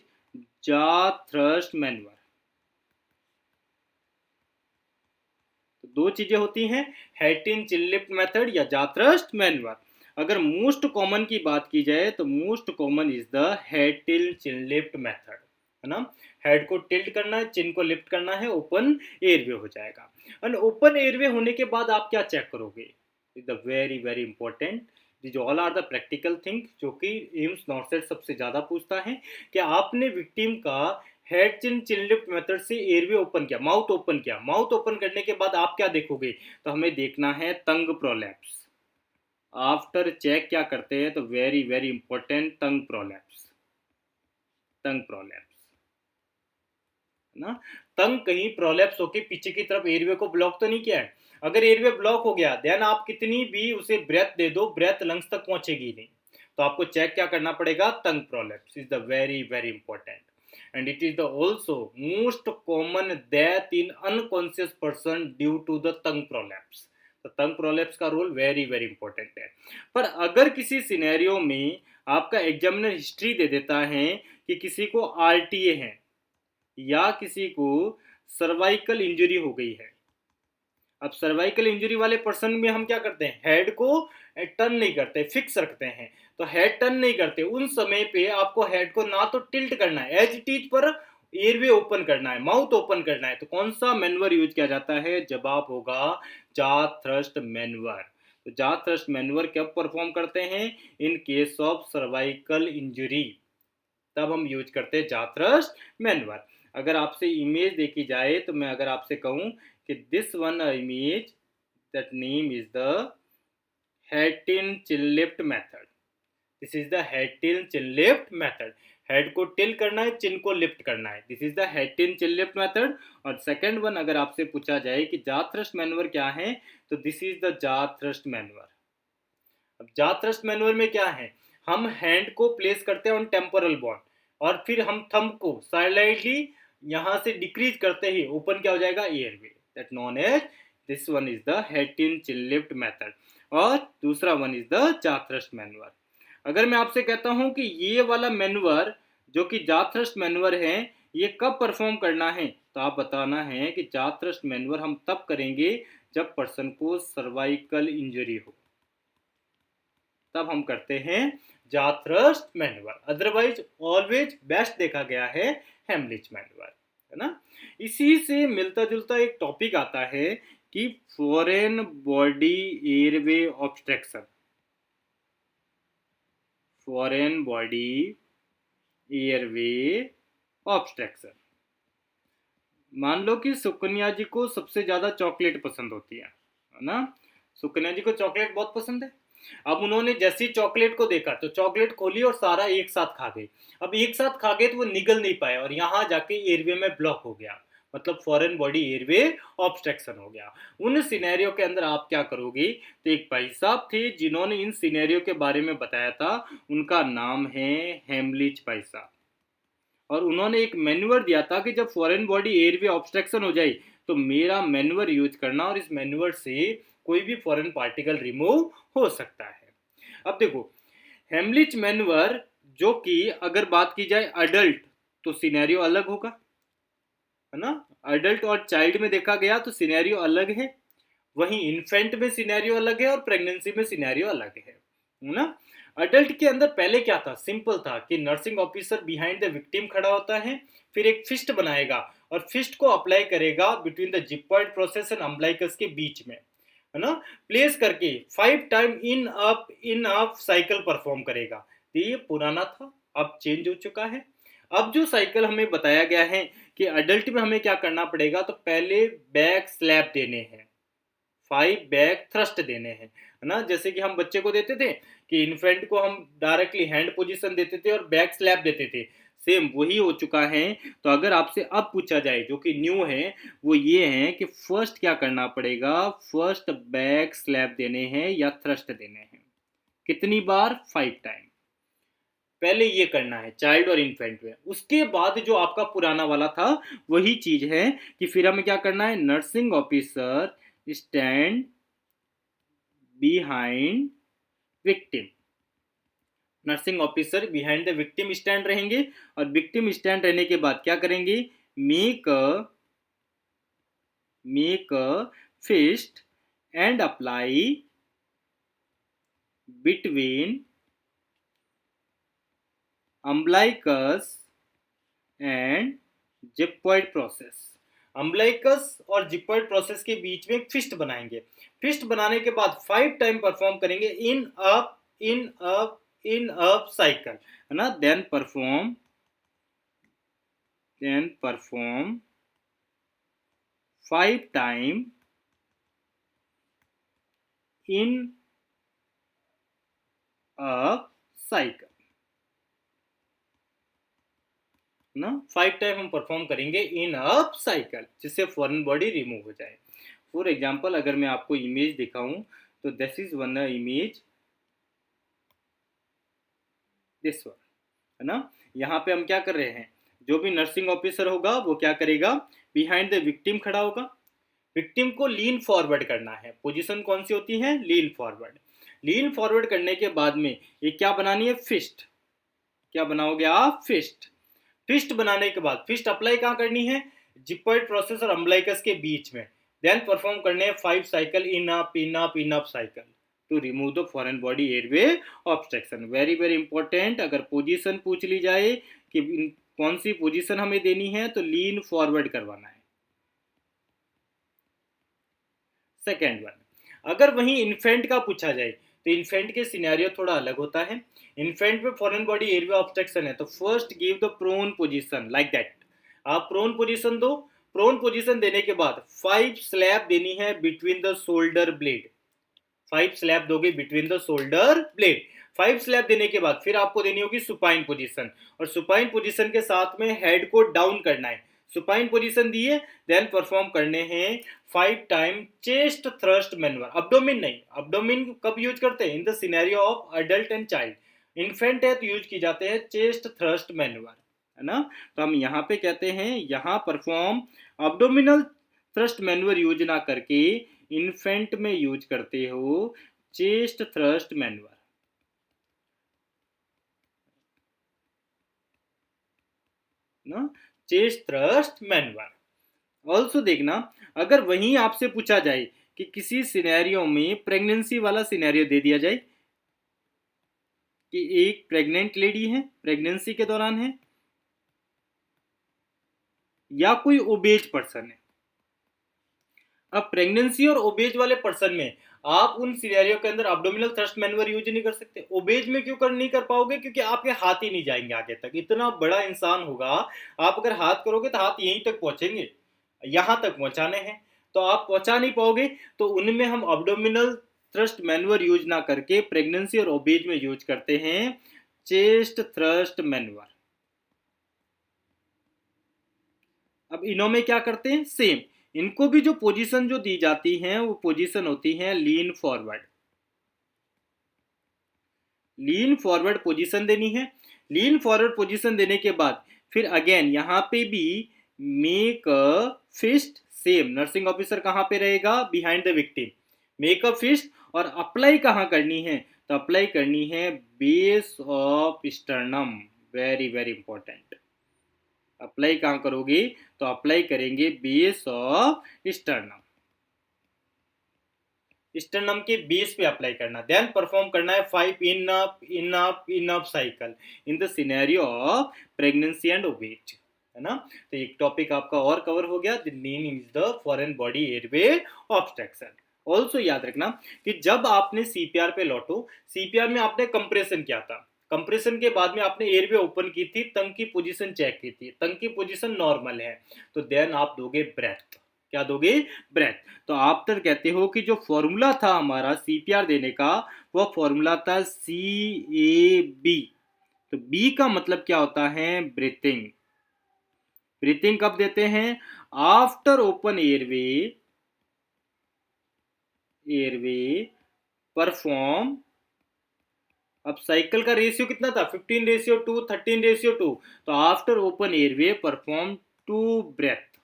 जा थ्रस्ट मैनवर. तो 2 चीजें होती हैं, हेड टिन चिन लिफ्ट मेथड या जा थ्रस्ट मैनवर. अगर मोस्ट कॉमन की बात की जाए तो most common is the head tilt chin lift method, है ना. हेड को टिल्ट करना है, चिन को लिफ्ट करना है, ओपन एयरवे हो जाएगा. और ओपन एयरवे होने के बाद आप क्या चेक करोगे, is the very very important. This all are the practical thing जो कि एम्स नॉर्सेट सबसे ज्यादा पूछता है कि आपने विक्टिम का हेड चिन चिन लिफ्ट मेथड से एयरवे ओपन किया, माउथ ओपन किया. माउथ ओपन करने के बाद आप क्या देखोगे, तो हमें देखना है टंग प्रोलैप्स. आफ्टर चेक क्या करते हैं, तो वेरी वेरी इंपॉर्टेंट टंग प्रोलैप्स. टंग प्रोलैप्स, ना. टंग कहीं प्रोलैप्स होके पीछे की तरफ एयरवे को ब्लॉक तो नहीं किया है. अगर एयरवे ब्लॉक हो गया देन आप कितनी भी उसे ब्रेथ दे दो, ब्रेथ लंग्स तक पहुंचेगी नहीं. तो आपको चेक क्या करना पड़ेगा, tongue prolapse is the very very important, and it is the also most common death in unconscious person due to the tongue prolapse. तो टंग प्रोलैप्स का रोल वेरी वेरी इंपॉर्टेंट है। पर अगर किसी सिनेरियो में आपका एग्जामिनर हिस्ट्री दे देता है कि किसी को आरटीए है या किसी को सर्वाइकल इंजरी हो गई है, अब सर्वाइकल इंजरी वाले पर्सन में हम क्या करते हैं, हेड को टर्न नहीं करते, फिक्स रखते हैं। तो हेड टर्न नहीं करते, उन समय पे आपको हेड को ना तो टिल्ट करना है एज इट इज, पर एयरवे ओपन करना है, माउथ ओपन करना है। तो कौन सा मैनवर यूज किया जाता है, जवाब होगा जा थ्रस्ट मैनवर। तो जा थ्रस्ट मैनवर कब परफॉर्म करते हैं, in case of cervical injury, तब हम यूज करते हैं जा थ्रस्ट मैनवर। अगर आपसे इमेज देखी जाए तो मैं अगर आपसे कहूं कि this one image that name is the head tilt chin lift method, this is the head tilt chin lift method, head को टिल करना है, चिन को लिफ्ट करना है, this is the head tilt chin lift method. और सेकंड वन अगर आपसे पूछा जाए कि जा थ्रस्ट मैनवर क्या है, तो this is the jaw thrust manoeuvre. अब जा थ्रस्ट मैनवर में क्या है, हम हैंड को प्लेस करते हैं ऑन टेम्पोरल बोन और फिर हम थंब को स्लाइडली यहां से डिक्रीज करते ही ओपन क्या हो जाएगा, airway, that known as, this one is the head tilt chin lift method, और दूसरा one is the jaw thrust manoeuvre. अगर मैं आपसे कहता हूं कि ये वाला मैनवर जो कि जा थ्रस्ट मैनवर है, ये कब परफॉर्म करना है, तो आप बताना है कि जा थ्रस्ट मैनवर हम तब करेंगे जब पर्सन को सर्वाइकल इंजरी हो, तब हम करते हैं जा thrust manoeuvre. Otherwise always best देखा गया है हेमलिच मैनवर, है ना। इसी से मिलता जुलता एक टॉपिक आता है कि foreign body airway obstruction, foreign body airway obstruction. मान लो कि सुकन्या जी को सबसे ज्यादा चॉकलेट पसंद होती है ना, सुकन्या जी को चॉकलेट बहुत पसंद है। अब उन्होंने जैसी चॉकलेट को देखा तो चॉकलेट खोली और सारा एक साथ खा गई। अब एक साथ खा गए तो वो निगल नहीं पाया और यहाँ जाके एयरवे में ब्लॉक हो गया, मतलब फॉरेन बॉडी एयरवे ऑब्स्ट्रक्शन हो गया। उन सिनेरियो के अंदर आप क्या करोगे, तो एक भाई साहब थे जिन्होंने इन सिनेरियो के बारे में बताया था, उनका नाम है हेमलिच भाई साहब, और उन्होंने एक मैन्युअर दिया था कि जब फॉरेन बॉडी एयरवे ऑब्स्ट्रक्शन हो जाए तो मेरा मैन्युअर यूज करना और इस मैन्युअर से कोई भी फॉरेन पार्टिकल रिमूव हो सकता है। अब देखो हेमलिच मैन्युअर, जो कि अगर बात की जाए अडल्ट तो सिनेरियो अलग होगा, है ना, अडल्ट और चाइल्ड में देखा गया तो सिनेरियो अलग है, वहीं इन्फेंट में सिनेरियो अलग है और प्रेगनेंसी में सिनेरियो अलग है ना। अडल्ट के अंदर पहले क्या था, सिंपल था कि nursing officer behind the victim खड़ा होता है, फिर एक फिस्ट बनाएगा और फिस्ट को अप्लाई करेगा between the xiphoid process and umbilicus के बीच में, है ना, प्लेस करके 5 time in up cycle perform करेगा। तो ये पुराना था, अब चेंज हो चुका है। अब जो साइकिल हमें बताया गया है कि अडल्ट में हमें क्या करना पड़ेगा, तो पहले बैक स्लैप देने हैं, 5 बैक थ्रस्ट देने हैं, है ना, जैसे कि हम बच्चे को देते थे कि इन्फेंट को हम डायरेक्टली हैंड पोजीशन देते थे और बैक स्लैप देते थे, सेम वही हो चुका है। तो अगर आपसे अब पूछा जाए जो कि न्यू है, वो ये है कि फर्स्ट क्या करना पड़ेगा, फर्स्ट बैक स्लैप देने हैं या थ्रस्ट देने हैं, कितनी बार, 5 टाइम, पहले ये करना है चाइल्ड और इन्फेंट में। उसके बाद जो आपका पुराना वाला था वही चीज है कि फिर हमें क्या करना है, nursing officer stand behind victim, nursing officer behind the victim stand रहेंगे, और विक्टिम स्टैंड रहने के बाद क्या करेंगे, make a fist and apply between umbilicus and xiphoid process, umbilicus और जिप्पॉइड प्रोसेस के बीच में फिस्ट बनाएंगे। फिस्ट बनाने के बाद 5 टाइम परफॉर्म करेंगे इन अप साइकिल, है ना, then perform 5 time in up cycle ना, 5 टाइम हम परफॉर्म करेंगे इन अप साइकिल, जिससे फॉरेन बॉडी रिमूव हो जाए। फॉर एग्जाम्पल अगर मैं आपको इमेज दिखाऊं तो this is one image, this one, है ना। यहाँ पे हम क्या कर रहे हैं, जो भी नर्सिंग ऑफिसर होगा वो क्या करेगा, बिहाइंड द विक्टिम खड़ा होगा, विक्टिम को लीन फॉरवर्ड करना है। पोजीशन कौन सी होती है, लीन फॉरवर्ड। लीन फॉरवर्ड करने के बाद में ये क्या बनानी है, फिस्ट। क्या बनाओगे आप, फिस्ट। फिस्ट बनाने के बाद फिस्ट अप्लाई कहाँ करनी है, जिपॉइड प्रोसेस और अम्बलाइकस के बीच में। देन परफॉर्म करने हैं 5 cycle in up in up in up cycle to remove the foreign body airway obstruction. Very very important, अगर पोजीशन पूछ ली जाए कि कौन सी पोजीशन हमें देनी है, तो लीन फॉरवर्ड करवाना है। सेकेंड वन, अगर वहीं इन्फेंट का पूछा जाए तो इन्फेंट के सिनेरियो थोड़ा अलग होता है। इन्फेंट में फॉरेन बॉडी एयरवे ऑब्स्ट्रक्शन है, तो first give the prone position like that. आप प्रोन पोजीशन दो। प्रोन पोजीशन देने के बाद 5 स्लैब देनी है between the shoulder blade. 5 slab दोगे between the shoulder blade. 5 slab देने के बाद फिर आपको देनी होगी सुपाइन पोजीशन, और सुपाइन पोजीशन के साथ में हेड को डाउन करना है। सुपाइन पोजीशन दिए, देन परफॉर्म करने हैं 5 time chest thrust manoeuvre. Abdomen नहीं, अब्डोमिन कब यूज करते हैं, इन the scenario of adult and child. Infant है तो यूज की जाते हैं चेस्ट थ्रस्ट मैनुअर, है ना। तो हम यहाँ पे कहते हैं, यहाँ perform abdominal thrust manure use ना करके इन्फेंट में यूज करते हो चेस्ट थ्रस्ट मैनुअर ना, चेस्ट थ्रस्ट मैनुअर। ऑल्सो देखना, अगर वहीं आपसे पूछा जाए कि किसी सिनेरियो में प्रेगनेंसी वाला सिनेरियो दे दिया जाए कि एक प्रेग्नेंट लेडी है, प्रेगनेंसी के दौरान है, या कोई ओबेज पर्सन है। अब प्रेगनेंसी और ओबेज वाले पर्सन में आप उन सिनेरियो के अंदर अब्डोमिनल थ्रस्ट मैनुअर यूज नहीं कर सकते। ओबेज में क्यों कर नहीं कर पाओगे, क्योंकि आपके हाथ ही नहीं जाएंगे आगे तक। इतना बड़ा इंसान होगा, आप अगर हाथ करोगे तो हाथ यहीं तक पहुंचेंगे, यहां तक पहुंचाने हैं, तो आप पहुंचा नहीं पाओगे। तो उनमें हम अब्डोमिनल थ्रस्ट मैनुअर यूज ना करके प्रेगनेंसी और ओबेज में यूज करते हैं चेस्ट थ्रस्ट मैनुअर। अब इनों में क्या करते हैं, सेम। इनको भी जो पोजीशन जो दी जाती हैं वो पोजीशन होती है lean forward. Lean forward position देनी है। लीन फॉरवर्ड पोजीशन देने के बाद फिर अगेन यहाँ पे भी make a fist. Same, nursing officer कहाँ पे रहेगा, behind the victim. Make a fist, और अप्लाई कहाँ करनी है, तो अप्लाई करनी है base of sternum. Very very important. Apply कहाँ करोगे, तो अप्लाई करेंगे बेस ऑफ स्टर्नम। स्टर्नम के बेस पे अप्लाई करना। देन परफॉर्म करना है 5 in up in up in up cycle in the scenario of pregnancy and obese, है ना। तो एक टॉपिक आपका और कवर हो गया, the name is the foreign body airway obstruction. Also याद रखना कि जब आपने सीपीआर पे लौटो, सीपीआर में आपने कंप्रेशन किया था, कंप्रेशन के बाद में आपने एयरवे ओपन की थी, टंग की पोजीशन चेक की थी, टंग की पोजीशन नॉर्मल है, तो देन आप दोगे ब्रेथ। क्या दोगे, ब्रेथ। तो आप तक कहते हो कि जो फॉर्मूला था हमारा सीपीआर देने का, वो फॉर्मूला था CAB। तो बी का मतलब क्या होता है, ब्रीथिंग। ब्रीथिंग कब देते हैं, after open airway, airway perform. अब साइकिल का रेशियो कितना था, 15:2, 13:2। तो after open airway perform 2 breath,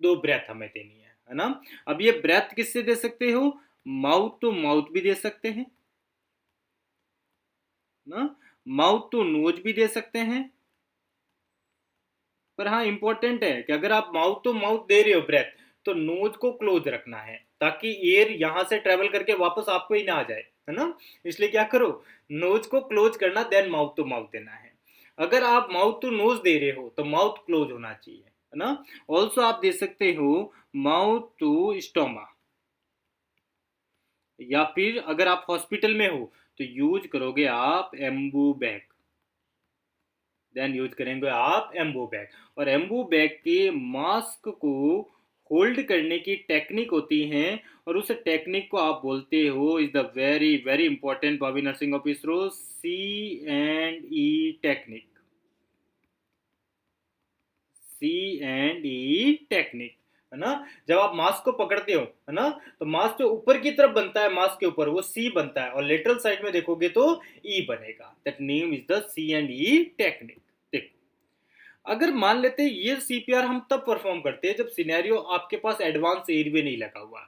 2 breath हमें देनी है ना। अब ये ब्रेथ किससे दे सकते हो, माउथ टू माउथ भी दे सकते हैं ना, माउथ टू नोज भी दे सकते हैं। पर हाँ इंपॉर्टेंट है कि अगर आप माउथ टू माउथ दे रहे हो ब्रेथ, तो नोज को क्लोज रखना है, ताकि एयर यहां से ट्रेवल करके वापस आपको ही ना आ जाए, है ना। इसलिए क्या करो, नोज को क्लोज करना, देन माउथ टू माउथ देना है। अगर आप माउथ टू नोज दे रहे हो तो माउथ क्लोज होना चाहिए, है ना। ऑल्सो आप दे सकते हो माउथ टू स्टोमा, या फिर अगर आप हॉस्पिटल में हो तो यूज करोगे आप एम्बू बैग। देन यूज करेंगे आप एम्बू बैग, और एम्बू बैग के मास्क को होल्ड करने की टेक्निक होती है, और उस टेक्निक को आप बोलते हो, is the very very important बॉबी नर्सिंग ऑफिसरों, C&E टेक्निक। C&E technique. है ना। जब आप मास को पकड़ते हो, है ना, तो मास जो ऊपर की तरफ बनता है मास के ऊपर वो सी बनता है, और लेटरल साइड में देखोगे तो ई बनेगा। That name is the C and E technique. देखो, अगर मान लेते हैं ये सीपीआर हम तब परफॉर्म करते हैं जब सिनेरियो आपके पास एडवांस एयरवे नहीं लगा हुआ।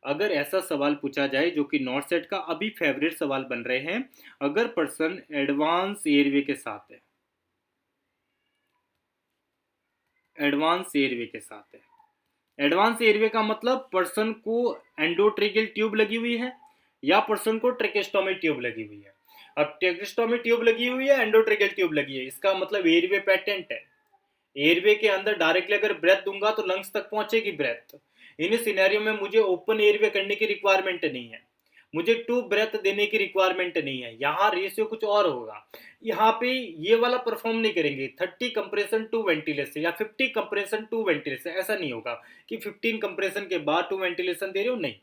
अगर ऐसा सवाल पूछा जाए, जो कि नॉट सेट का अभी फेवरेट सवाल बन रहे हैं, अगर पर्सन एडवांस एयरवे के साथ है, एडवांस एयरवे के साथ है, एडवांस एयरवे का मतलब पर्सन को एंडोट्रेकियल ट्यूब लगी हुई है या पर्सन को ट्रेकेस्टोमी ट्यूब लगी हुई है। अब ट्रेकेस्टोमी ट्यूब लगी हुई है, एंडोट्रेकियल ट्यूब लगी है, इसका मतलब एयरवे पेटेंट है। एयरवे के अंदर डायरेक्टली अगर ब्रेथ दूंगा तो लंग्स तक पहुंचेगी ब्रेथ। इन सिनेरियो में मुझे ओपन एयरवे करने की रिक्वायरमेंट नहीं है, मुझे टू ब्रेथ देने की रिक्वायरमेंट नहीं है। यहाँ रेशियो कुछ और होगा, यहाँ पे ये वाला परफॉर्म नहीं करेंगे 30 कंप्रेशन टू वेंटिलेशन या 50 कंप्रेशन टू वेंटिलेशन, ऐसा नहीं होगा कि 15 कंप्रेशन के बाद टू वेंटिलेशन दे रहे हो, नहीं।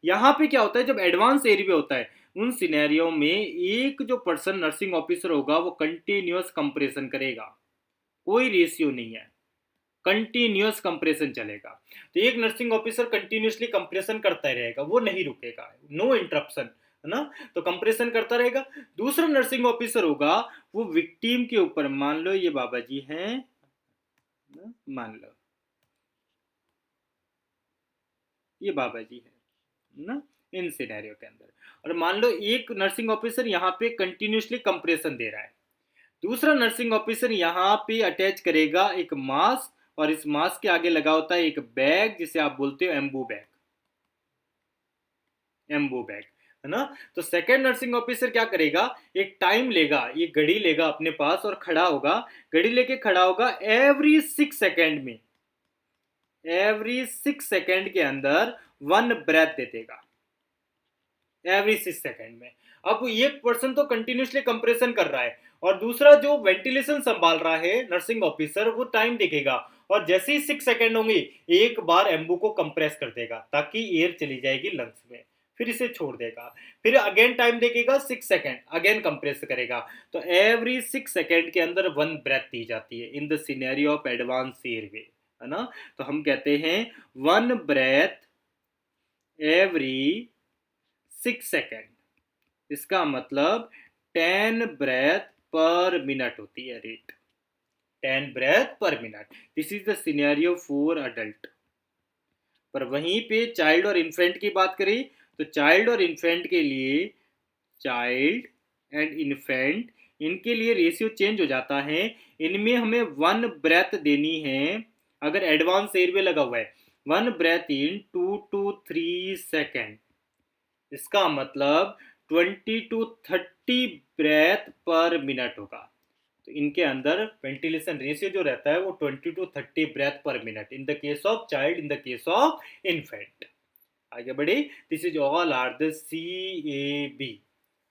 यहाँ पे क्या होता है, जब एडवांस एयरवे होता है उन सिनेरियो में एक जो पर्सन नर्सिंग ऑफिसर होगा वो कंटिन्यूअस कंप्रेशन करेगा, कोई रेशियो नहीं है, कंटिन्यूअस कंप्रेशन चलेगा। तो एक नर्सिंग ऑफिसर कंटिन्यूअसली कंप्रेशन करता ही रहेगा, वो नहीं रुकेगा, नो इंटरप्शन, है ना। तो कंप्रेशन करता रहेगा। दूसरा नर्सिंग ऑफिसर होगा, वो विक्टिम के ऊपर, मान लो ये बाबा जी हैं, मान लो ये बाबा जी है ना, इन सिनेरियो के अंदर, और मान लो एक नर्सिंग ऑफिसर यहाँ पे कंटिन्यूअसली कंप्रेशन दे रहा है, दूसरा नर्सिंग ऑफिसर यहाँ पे अटैच करेगा एक मास्क, और इस मास्क के आगे लगा होता है एक बैग जिसे आप बोलते हो एम्बू बैग, एम्बू बैग, है ना। तो सेकेंड नर्सिंग ऑफिसर क्या करेगा, एक टाइम लेगा, ये घड़ी लेगा अपने पास और खड़ा होगा, घड़ी लेके खड़ा होगा, एवरी 6 सेकेंड में, एवरी 6 सेकेंड के अंदर 1 ब्रेथ दे देगा, एवरी 6 सेकेंड में। अब एक पर्सन तो कंटिन्यूसली कंप्रेशन कर रहा है, और दूसरा जो वेंटिलेशन संभाल रहा है नर्सिंग ऑफिसर, वो टाइम देखेगा, और जैसे ही 6 सेकेंड होंगे एक बार एम्बू को कंप्रेस कर देगा ताकि एयर चली जाएगी लंग्स में, फिर इसे छोड़ देगा, फिर अगेन टाइम देखेगा 6 सेकेंड, अगेन कंप्रेस करेगा। तो एवरी 6 सेकेंड के अंदर 1 ब्रेथ दी जाती है इन the scenario of advance airway, है ना। तो हम कहते हैं 1 ब्रेथ एवरी 6 सेकेंड, इसका मतलब 10 ब्रेथ पर मिनट होती है rate, 10 breath per minute. This is the scenario for adult. पर वहीं पे चाइल्ड और इन्फेंट की बात करें तो चाइल्ड और इन्फेंट के लिए, चाइल्ड एंड इन्फेंट, इनके लिए रेशियो चेंज हो जाता है। इनमें हमें 1 ब्रेथ देनी है अगर एडवांस एयरवे लगा हुआ है, 1 ब्रेथ इन 2 to 3 सेकेंड, इसका मतलब 20 to 30 ब्रेथ पर मिनट होगा। तो इनके अंदर वेंटिलेशन रेशियो जो रहता है वो 20 to 30 breath per minute in the case of child, in the case of infant. आगे बढ़े, this is all are the CAB,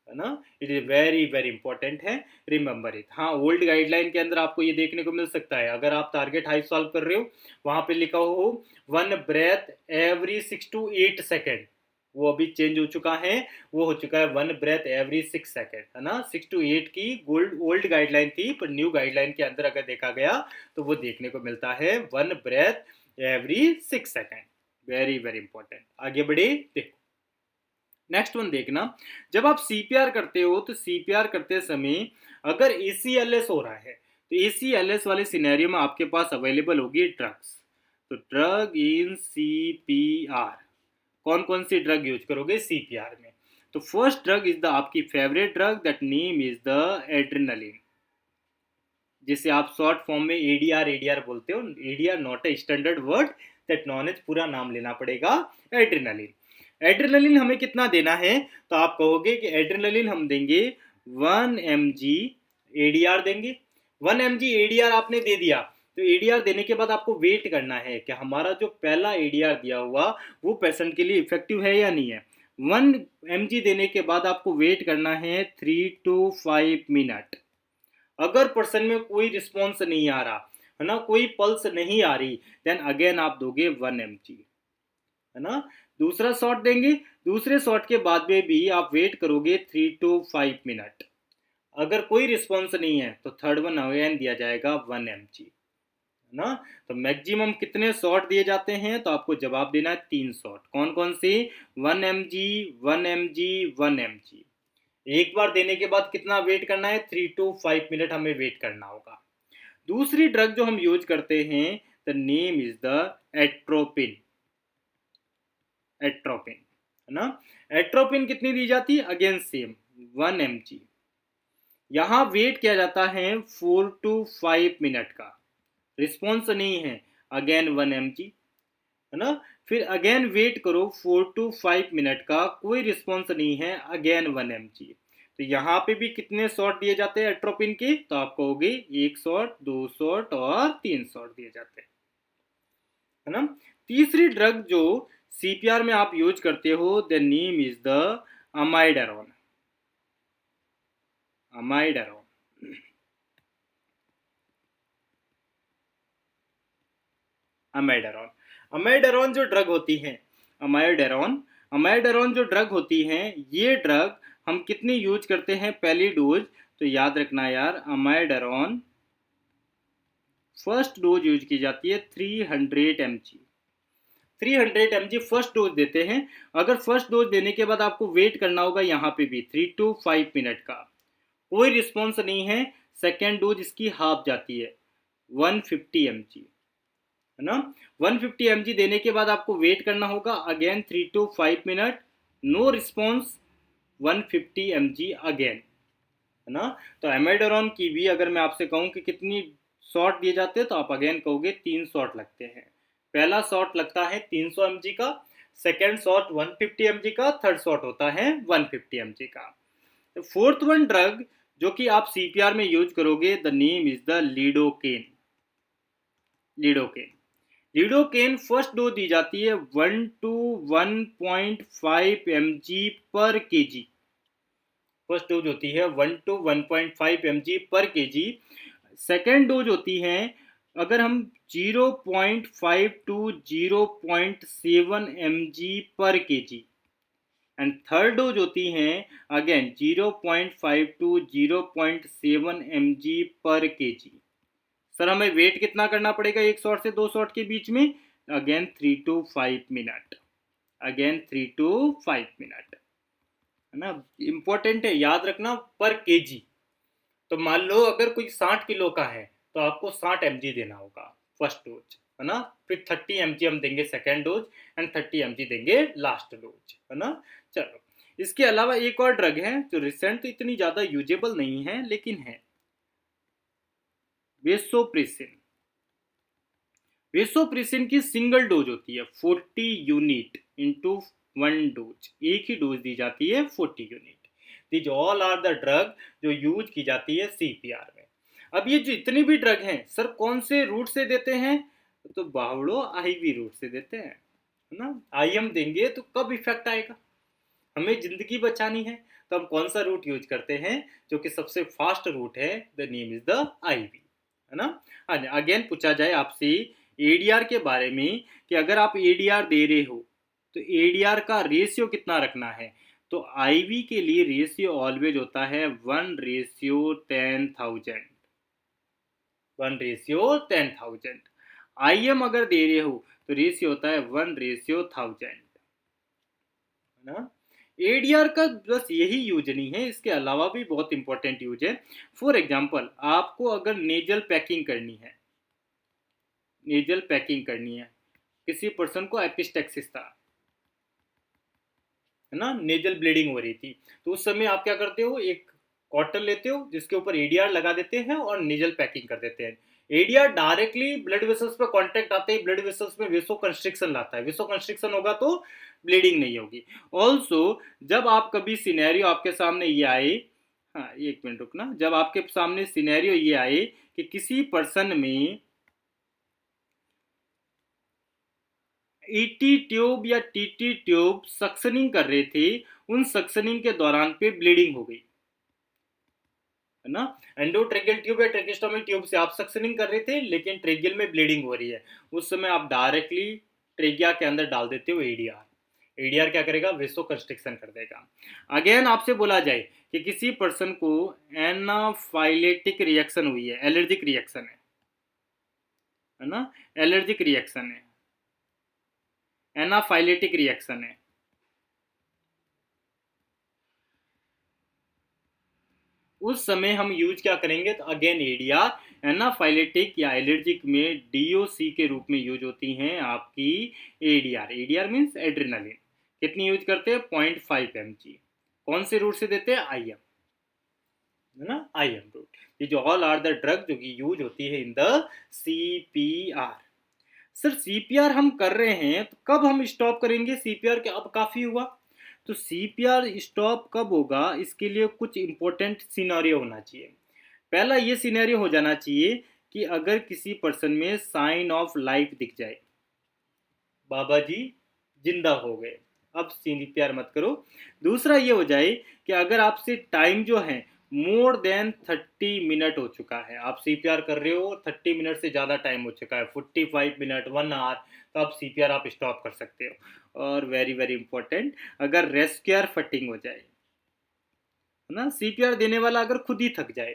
है ना। It is very very important है, रिमेंबर इट। हाँ, ओल्ड गाइडलाइन के अंदर आपको ये देखने को मिल सकता है, अगर आप टारगेट हाई सॉल्व कर रहे हो वहां पे लिखा हो 1 ब्रेथ एवरी 6 to 8 सेकेंड, वो अभी चेंज हो चुका है, वो हो चुका है 1 ब्रेथ एवरी 6 सेकेंड, है ना। 6 to 8 की ओल्ड गाइडलाइन थी, पर न्यू गाइडलाइन के अंदर अगर देखा गया तो वो देखने को मिलता है 1 breath every 6 second. Very very important. आगे बढ़े, देखो नेक्स्ट वन देखना, जब आप सीपीआर करते हो तो सीपीआर करते समय अगर ACLS हो रहा है तो ACLS वाले सिनेरियो में आपके पास अवेलेबल होगी ड्रग्स। तो ड्रग इन CPR, कौन कौन सी ड्रग यूज करोगे सीपीआर में। तो फर्स्ट ड्रग इज द आपकी favourite drug, that name is the adrenaline, जिसे आप शॉर्ट फॉर्म में ADR बोलते हो। ADR not a standard word, that knowledge पूरा नाम लेना पड़ेगा, एड्रेनलिन। एड्रेनलिन हमें कितना देना है, तो आप कहोगे कि एड्रेनलिन हम देंगे 1 mg ADR देंगे। 1 mg ADR आपने दे दिया, तो ADR देने के बाद आपको वेट करना है कि हमारा जो पहला ADR दिया हुआ वो पेशेंट के लिए इफेक्टिव है या नहीं है। 1 mg देने के बाद आपको वेट करना है 3 to 5 मिनट। अगर पर्सन में कोई रिस्पॉन्स नहीं आ रहा, है ना, कोई पल्स नहीं आ रही, देन अगेन आप दोगे 1 mg, है ना। दूसरा शॉट देंगे, दूसरे शॉट के बाद में भी आप वेट करोगे 3 to 5 मिनट। अगर कोई रिस्पॉन्स नहीं है तो थर्ड वन अगेन दिया जाएगा 1 mg, है ना। तो मैक्सिमम कितने शॉट दिए जाते हैं, तो आपको जवाब देना है 3 शॉट। कौन कौन से? 1 mg, 1 mg, 1 mg। एक बार देने के बाद कितना वेट करना है? 3 to 5 मिनट हमें वेट करना होगा। दूसरी ड्रग जो हम यूज करते हैं, the name is the atropine. Atropine, है ना। एट्रोपिन कितनी दी जाती है? Again same 1 mg। यहाँ वेट किया जाता है 4 to 5 मिनट का, रिस्पॉन्स नहीं है, अगेन 1 mg, है ना। फिर अगेन वेट करो 4 to 5 मिनट का, कोई रिस्पॉन्स नहीं है, अगेन 1 mg। तो यहाँ पे भी कितने शॉट दिए जाते हैं एट्रोपिन के? तो आप कहोगे 1 शॉट, 2 शॉट और 3 शॉट दिए जाते हैं, है ना। तीसरी ड्रग जो सीपीआर में आप यूज करते हो, द नेम इज द अमाइडारोन। अमाइडारोन, अमाइडारोन। अमाइडारोन जो ड्रग होती है, अमाइडारोन, अमाइडारोन जो ड्रग होती है, ये ड्रग हम कितनी यूज करते हैं पहली डोज? तो याद रखना यार, अमाइडारोन फर्स्ट डोज यूज की जाती है 300 mg। 300 mg फर्स्ट डोज देते हैं। अगर फर्स्ट डोज देने के बाद आपको वेट करना होगा यहाँ पे भी 3 to 5 मिनट का, कोई रिस्पॉन्स नहीं है, सेकेंड डोज इसकी हाफ जाती है 150 mg, है ना। 150 mg देने के बाद आपको वेट करना होगा again 3 to 5 minute, no response, 150 mg again, है ना। तो एमेडोरॉन की भी अगर मैं आपसे कहूँ कि कितनी शॉट दिए जाते हैं, तो आप अगेन कहोगे 3 शॉट लगते हैं। पहला शॉट लगता है 300 mg का, सेकेंड शॉट 150 mg का, थर्ड शॉट होता है 150 mg का। तो फोर्थ वन ड्रग जो कि आप सीपीआर में यूज करोगे, the name is the lidocaine. Lidocaine, lidocaine first dose दी जाती है 1 to 1.5 mg पर केजी। फर्स्ट डोज होती है 1 to 1.5 mg पर केजी। सेकेंड डोज होती है अगर हम 0.5 to 0.7 mg पर केजी, एंड थर्ड डोज होती है अगेन 0.5 to 0.7 mg पर केजी। सर हमें वेट कितना करना पड़ेगा एक शॉट से 2 शॉट के बीच में? Again 3 to 5 minute, again 3 to 5 minute, है ना। इंपॉर्टेंट है, याद रखना पर केजी। तो मान लो अगर कोई 60 किलो का है, तो आपको 60 mg देना होगा फर्स्ट डोज, है ना। फिर 30 mg हम देंगे सेकेंड डोज, एंड 30 mg देंगे लास्ट डोज, है ना। चलो, इसके अलावा एक और ड्रग है जो रिसेंट तो इतनी ज़्यादा यूजेबल नहीं है लेकिन है, वेसोप्रेसिन। वेसोप्रेसिन की सिंगल डोज होती है 40 यूनिट इंटू 1 डोज, एक ही डोज दी जाती है 40 unit. These all are the drug जो यूज की जाती है सीपीआर में। अब ये जो इतनी भी ड्रग हैं, सर कौन से रूट से देते हैं? तो बावड़ो आईवी रूट से देते हैं, है ना। आईएम देंगे तो कब इफेक्ट आएगा? हमें जिंदगी बचानी है, तो हम कौन सा रूट यूज करते हैं जो कि सबसे फास्ट रूट है? The name is the IV, है ना। अगेन पूछा जाए आपसे एडीआर के बारे में कि अगर आप एडीआर दे रहे हो तो एडीआर का रेशियो कितना रखना है? तो आईवी के लिए रेशियो ऑलवेज होता है 1:10,000, 1:10,000। आईएम अगर दे रहे हो तो रेशियो होता है 1:1000, है ना। एडीआर का बस यही यूज नहीं है, इसके अलावा भी बहुत इंपॉर्टेंट यूज है। फॉर एग्जाम्पल, आपको अगर नेजल पैकिंग करनी है, नेजल पैकिंग करनी है, किसी पर्सन को एपिस्टेक्सिस था, है ना, नेजल ब्लीडिंग हो रही थी, तो उस समय आप क्या करते हो? एक कॉटन लेते हो जिसके ऊपर एडीआर लगा देते हैं और नेजल पैकिंग कर देते हैं। एडीआर डायरेक्टली ब्लड वेसल्स पे कांटेक्ट आते ही ब्लड वेसल्स में वेसो कंस्ट्रिक्शन लाता है, वेसो कंस्ट्रिक्शन होगा तो ब्लीडिंग नहीं होगी। ऑल्सो जब आप कभी सिनेरियो आपके सामने ये आए, हाँ एक मिनट रुकना, जब आपके सामने सिनेरियो ये आए कि किसी पर्सन में ईटी ट्यूब या टीटी ट्यूब सक्शनिंग कर रहे थे, उन सक्शनिंग के दौरान पे ब्लीडिंग हो गई, है ना। एंडोट्रेकियल ट्यूब या ट्रेकिस्टोमी ट्यूब से आप सक्शनिंग कर रहे थे लेकिन ट्रेकियल में ब्लीडिंग हो रही है, उस समय आप डायरेक्टली ट्रेकिया के अंदर डाल देते हो एडीआर। एडीआर क्या करेगा? वेसो कंस्ट्रिक्शन कर देगा। अगेन आपसे बोला जाए कि किसी पर्सन को एनाफाइलेटिक रिएक्शन हुई है, एलर्जिक रिएक्शन है, है ना, एलर्जिक रिएक्शन है, एनाफाइलेटिक रिएक्शन है। उस समय हम यूज क्या करेंगे, तो अगेन एडीआर। एनाफाइलेटिक या एलर्जिक में डीओसी के रूप में यूज होती हैं आपकी एडीआर। ADR means adrenaline. कितनी यूज करते हैं, 0.5 mg। कौन से रूट से देते हैं, आईएम, है ना, आईएम रूट। ये जो ऑल आर द ड्रग जो कि यूज होती है in the CPR. Sir CPR हम कर रहे हैं तो कब हम स्टॉप करेंगे सीपीआर के, अब काफी हुआ। तो सीपीआर स्टॉप कब होगा, इसके लिए कुछ इंपॉर्टेंट सिनेरियो होना चाहिए। पहला ये सिनेरियो हो जाना चाहिए कि अगर किसी पर्सन में साइन ऑफ लाइफ दिख जाए, बाबा जी जिंदा हो गए, अब सीपीआर मत करो। दूसरा ये हो जाए कि अगर आपसे टाइम जो है मोर देन 30 मिनट हो चुका है, आप सीपीआर कर रहे हो 30 मिनट से ज़्यादा टाइम हो चुका है, 45 मिनट, 1 आवर, तो आप सीपीआर आप स्टॉप कर सकते हो। और वेरी वेरी इंपॉर्टेंट, अगर रेस्क्यूअर फटिंग हो जाए, है ना, सीपीआर देने वाला अगर खुद ही थक जाए,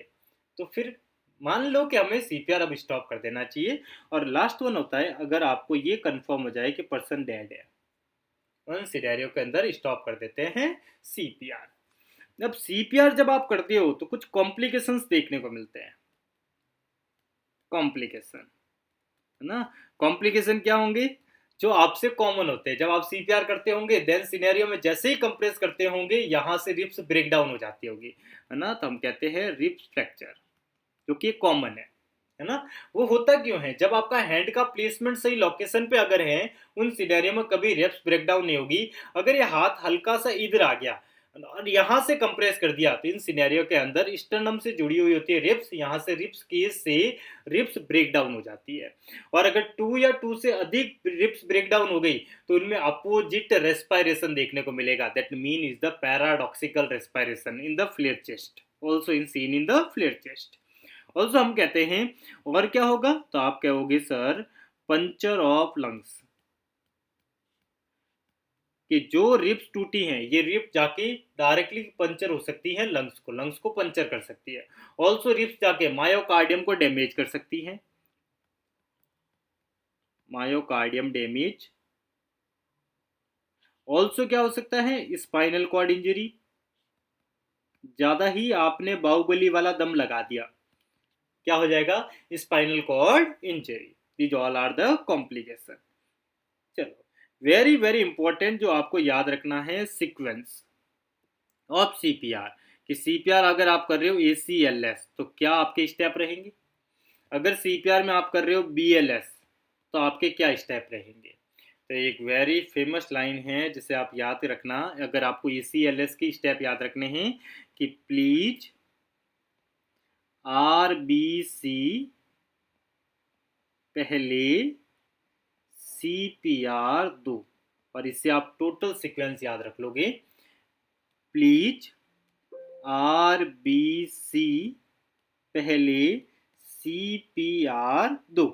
तो फिर मान लो कि हमें सीपीआर अब स्टॉप कर देना चाहिए। और लास्ट वन होता है अगर आपको ये कंफर्म हो जाए कि पर्सन डेड है, उन सिनेरियो के अंदर स्टॉप कर देते हैं सीपीआर। अब सीपीआर जब आप करते हो तो कुछ कॉम्प्लिकेशंस देखने को मिलते हैं। कॉम्प्लिकेशन, है ना, कॉम्प्लिकेशन क्या होंगे, जो आपसे कॉमन होते हैं जब आप सीपीआर करते होंगे, देन सिनेरियो में जैसे ही कंप्रेस करते होंगे यहां से रिप्स ब्रेक डाउन हो जाती होगी, है ना, तो हम कहते हैं रिप्स फ्रैक्चर, जो कि कॉमन है ना। वो होता क्यों है, जब आपका हैंड का प्लेसमेंट सही लोकेशन पे अगर है, उन सिनेरियो में कभी रिप्स ब्रेकडाउन नहीं होगी। अगर ये हाथ हल्का सा इधर आ गया और यहां से कंप्रेस कर दिया, तो इन सिनेरियो के अंदर स्टर्नम से जुड़ी हुई होती है रिप्स, यहां से रिप्स केस से रिप्स ब्रेकडाउन हो जाती है। और अगर 2 से अधिक रिप्स ब्रेकडाउन हो गई तो उनमें अपोजिट रेस्पायरेशन देखने को मिलेगा। That mean is the paradoxical respiration in the flail chest, also in seen in the flail chest. Also हम कहते हैं, और क्या होगा, तो आप कहोगे सर पंचर ऑफ लंग्स, कि जो रिप्स टूटी हैं ये रिप जाके डायरेक्टली पंचर हो सकती है, लंग्स को पंचर कर सकती है। ऑल्सो रिप्स जाके मायोकार्डियम को डैमेज कर सकती है, मायोकार्डियम डैमेज। ऑल्सो क्या हो सकता है, स्पाइनल कॉर्ड इंजरी, ज्यादा ही आपने बाहुबली वाला दम लगा दिया, क्या हो जाएगा, spinal cord injury. These all are the complication. चलो वेरी वेरी इंपॉर्टेंट जो आपको याद रखना है, सीक्वेंस ऑफ सीपीआर। कि सीपीआर अगर आप कर रहे हो एसीएलएस तो क्या आपके स्टेप रहेंगे, अगर सीपीआर में आप कर रहे हो बीएलएस तो आपके क्या स्टेप रहेंगे। तो एक वेरी फेमस लाइन है जिसे आप याद रखना, अगर आपको एसीएलएस की स्टेप याद रखने हैं, कि प्लीज आरबीसी पहले सीपीआर दो, और इससे आप टोटल सीक्वेंस याद रख लोगे। प्लीज आरबीसी पहले सीपीआर दो,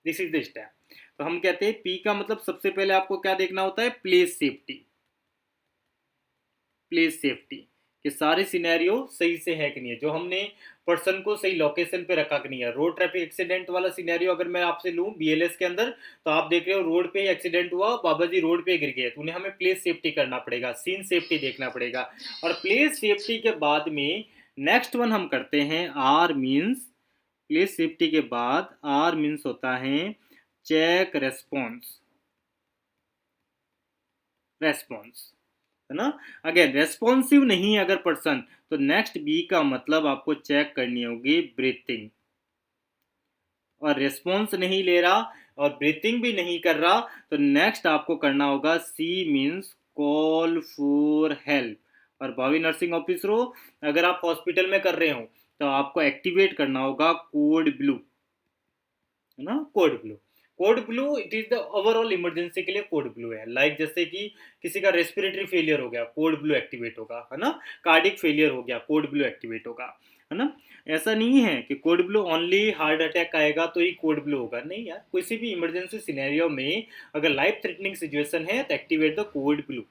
दिस इज द स्टेप। तो हम कहते हैं पी का मतलब सबसे पहले आपको क्या देखना होता है, प्लेस सेफ्टी। प्लेस सेफ्टी कि सारे सिनेरियो सही से है कि नहीं है, जो हमने पर्सन को सही लोकेशन पे रखा कि नहीं है। रोड ट्रैफिक एक्सीडेंट वाला सिनेरियो अगर मैं आपसे लूँ बीएलएस के अंदर, तो आप देख रहे हो रोड पे एक्सीडेंट हुआ, बाबा जी रोड पे गिर गए, तो उन्हें हमें प्लेस सेफ्टी करना पड़ेगा, सीन सेफ्टी देखना पड़ेगा। और प्लेस सेफ्टी के बाद में नेक्स्ट वन हम करते हैं आर मीन्स, प्लेस सेफ्टी के बाद आर मीन्स होता है चेक रेस्पॉन्स। रेस्पॉन्स, है ना, अगेन रेस्पॉन्सिव नहीं है अगर पर्सन, तो नेक्स्ट बी का मतलब आपको चेक करनी होगी ब्रीथिंग। और रेस्पॉन्स नहीं ले रहा और ब्रीथिंग भी नहीं कर रहा, तो नेक्स्ट आपको करना होगा C means call for help. और भावी नर्सिंग ऑफिसर हो, अगर आप हॉस्पिटल में कर रहे हो तो आपको एक्टिवेट करना होगा कोड ब्लू, है ना, code blue. Code blue it is the overall emergency के लिए कोड ब्लू है। लाइक जैसे कि किसी का रेस्पिरेटरी फेलियर हो गया, कोड ब्लू एक्टिवेट होगा, है ना, कार्डिक फेलियर हो गया, कोड ब्लू एक्टिवेट होगा, है ना। ऐसा नहीं है कि code blue only heart attack आएगा तो ही कोड ब्लू होगा, नहीं यार, किसी भी इमरजेंसी सिनेरियो में अगर लाइफ थ्रेटनिंग सिचुएशन है तो एक्टिवेट द कोड ब्लू,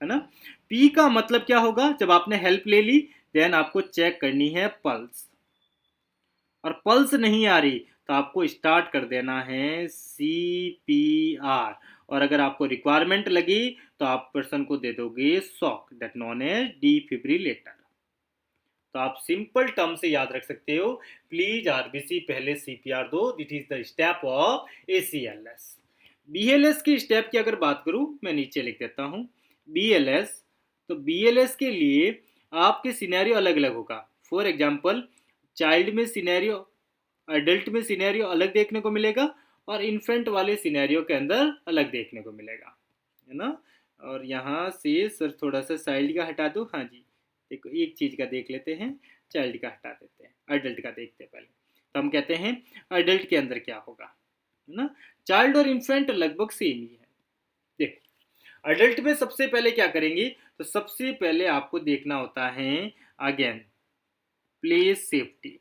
है ना। पी का मतलब क्या होगा, जब आपने हेल्प ले ली देन आपको चेक करनी है पल्स, और पल्स नहीं आ रही तो आपको स्टार्ट कर देना है CPR। और अगर आपको रिक्वायरमेंट लगी तो आप पर्सन को दे दोगे shock, that known as defibrillator. तो आप सिंपल टर्म से याद रख सकते हो, प्लीज आरबीसी पहले सीपीआर दो, that is the step of ACLS। BLS की स्टेप की अगर बात करूं, मैं नीचे लिख देता हूं BLS। तो BLS के लिए आपके सिनेरियो अलग अलग होगा। फॉर एग्जाम्पल, चाइल्ड में सिनेरियो, अडल्ट में सिनेरियो अलग देखने को मिलेगा और इन्फेंट वाले सिनेरियो के अंदर अलग देखने को मिलेगा, है ना। और यहाँ से सर थोड़ा सा चाइल्ड का हटा दो। हाँ जी, देखो एक चीज का देख लेते हैं, चाइल्ड का हटा देते हैं, अडल्ट का देखते हैं पहले। तो हम कहते हैं अडल्ट के अंदर क्या होगा, है ना। चाइल्ड और इन्फेंट लगभग सेम ही है। देखो अडल्ट में सबसे पहले क्या करेंगे, तो सबसे पहले आपको देखना होता है again place safety.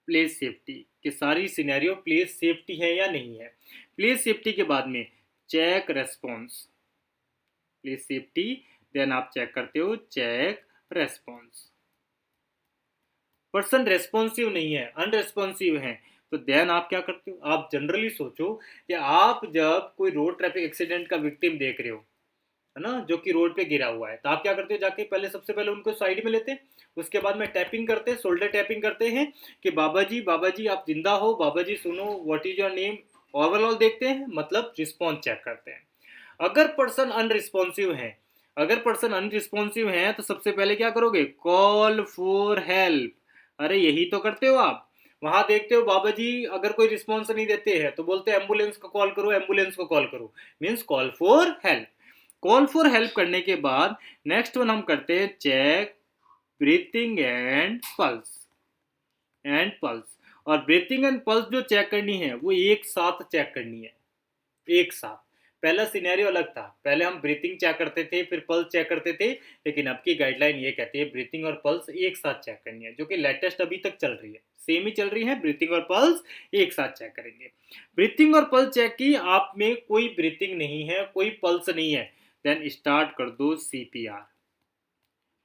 Place safety कि सारी सिनेरियो प्लेस सेफ्टी है या नहीं है। प्लेस सेफ्टी के बाद में check response. Place safety then आप चेक करते हो चेक रेस्पॉन्स। पर्सन रेस्पॉन्सिव नहीं है, अनरेस्पॉन्सिव है, तो देन आप क्या करते हो, आप जनरली सोचो कि आप जब कोई रोड ट्रैफिक एक्सीडेंट का विक्टिम देख रहे हो, है ना, जो कि रोड पे गिरा हुआ है, तो आप क्या करते हो, जाके पहले सबसे पहले उनको साइड में लेते हैं, उसके बाद में टैपिंग करते हैं, शोल्डर टैपिंग करते हैं कि बाबा जी आप जिंदा हो, बाबा जी सुनो, what is your name, overall देखते हैं, मतलब रिस्पॉन्स चेक करते हैं। अगर पर्सन अनरिस्पॉन्सिव है, तो सबसे पहले क्या करोगे, कॉल फॉर हेल्प। अरे यही तो करते हो आप। वहां देखते हो बाबा जी अगर कोई रिस्पॉन्स नहीं देते हैं तो बोलते हैं एम्बुलेंस को कॉल करो, एम्बुलेंस को कॉल करो, means call for help. Call for help करने के बाद नेक्स्ट वन हम करते हैं चेक ब्रीथिंग एंड पल्स। और ब्रीथिंग एंड पल्स जो चेक करनी है वो एक साथ चेक करनी है, एक साथ। पहला सिनेरियो अलग था, पहले हम ब्रीथिंग चेक करते थे फिर पल्स चेक करते थे, लेकिन अब की गाइडलाइन ये कहती है ब्रीथिंग और पल्स एक साथ चेक करनी है, जो कि लेटेस्ट अभी तक चल रही है, सेम ही चल रही है, ब्रीथिंग और पल्स एक साथ चेक करेंगे। ब्रीथिंग और पल्स चेक की, आप में कोई ब्रीथिंग नहीं है, कोई पल्स नहीं है, देन स्टार्ट कर दो CPR।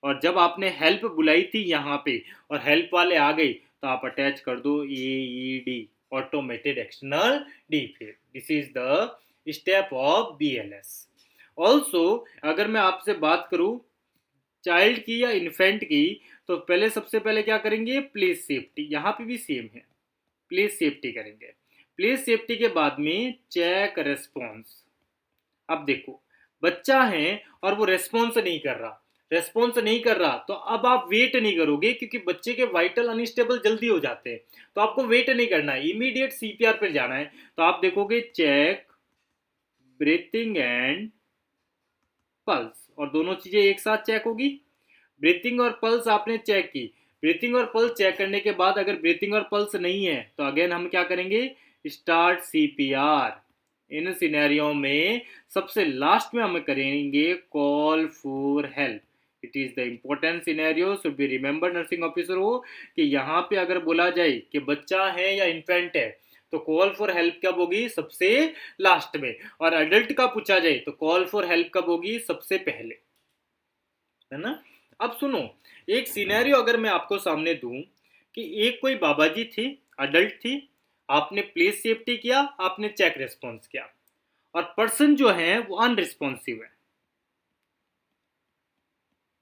और जब आपने हेल्प बुलाई थी यहाँ पे और हेल्प वाले आ गए, तो आप अटैच कर दो AED, automated external defib. This is the step of BLS। Also अगर मैं आपसे बात करूं चाइल्ड की या इन्फेंट की, तो पहले सबसे पहले क्या करेंगे, प्लेस सेफ्टी। यहाँ पे भी सेम है, प्लेस सेफ्टी करेंगे। प्लेस सेफ्टी के बाद में चेक रेस्पॉन्स। अब देखो बच्चा है और वो रेस्पॉन्स नहीं कर रहा, तो अब आप वेट नहीं करोगे, क्योंकि बच्चे के वाइटल अनस्टेबल जल्दी हो जाते हैं, तो आपको वेट नहीं करना है, इमीडिएट CPR पर जाना है। तो आप देखोगे चेक ब्रीथिंग एंड पल्स, और दोनों चीजें एक साथ चेक होगी। ब्रीथिंग और पल्स आपने चेक की, ब्रीथिंग और पल्स चेक करने के बाद अगर ब्रीथिंग और पल्स नहीं है तो अगेन हम क्या करेंगे, स्टार्ट CPR। इन सिनेरियो में सबसे लास्ट में हम करेंगे call for help. It is the important scenario, should be remember nursing officer हो, कि यहाँ पे अगर बोला जाए कि बच्चा है या इन्फेंट है तो कॉल फॉर हेल्प कब होगी, सबसे लास्ट में। और अडल्ट का पूछा जाए तो कॉल फॉर हेल्प कब होगी, सबसे पहले, है ना। अब सुनो, एक सिनेरियो अगर मैं आपको सामने दूं कि एक कोई बाबा जी थी, अडल्ट थी, आपने प्लेस सेफ्टी किया, आपने चेक रेस्पॉन्स किया, और पर्सन जो है वो अनरिस्पॉन्सिव है।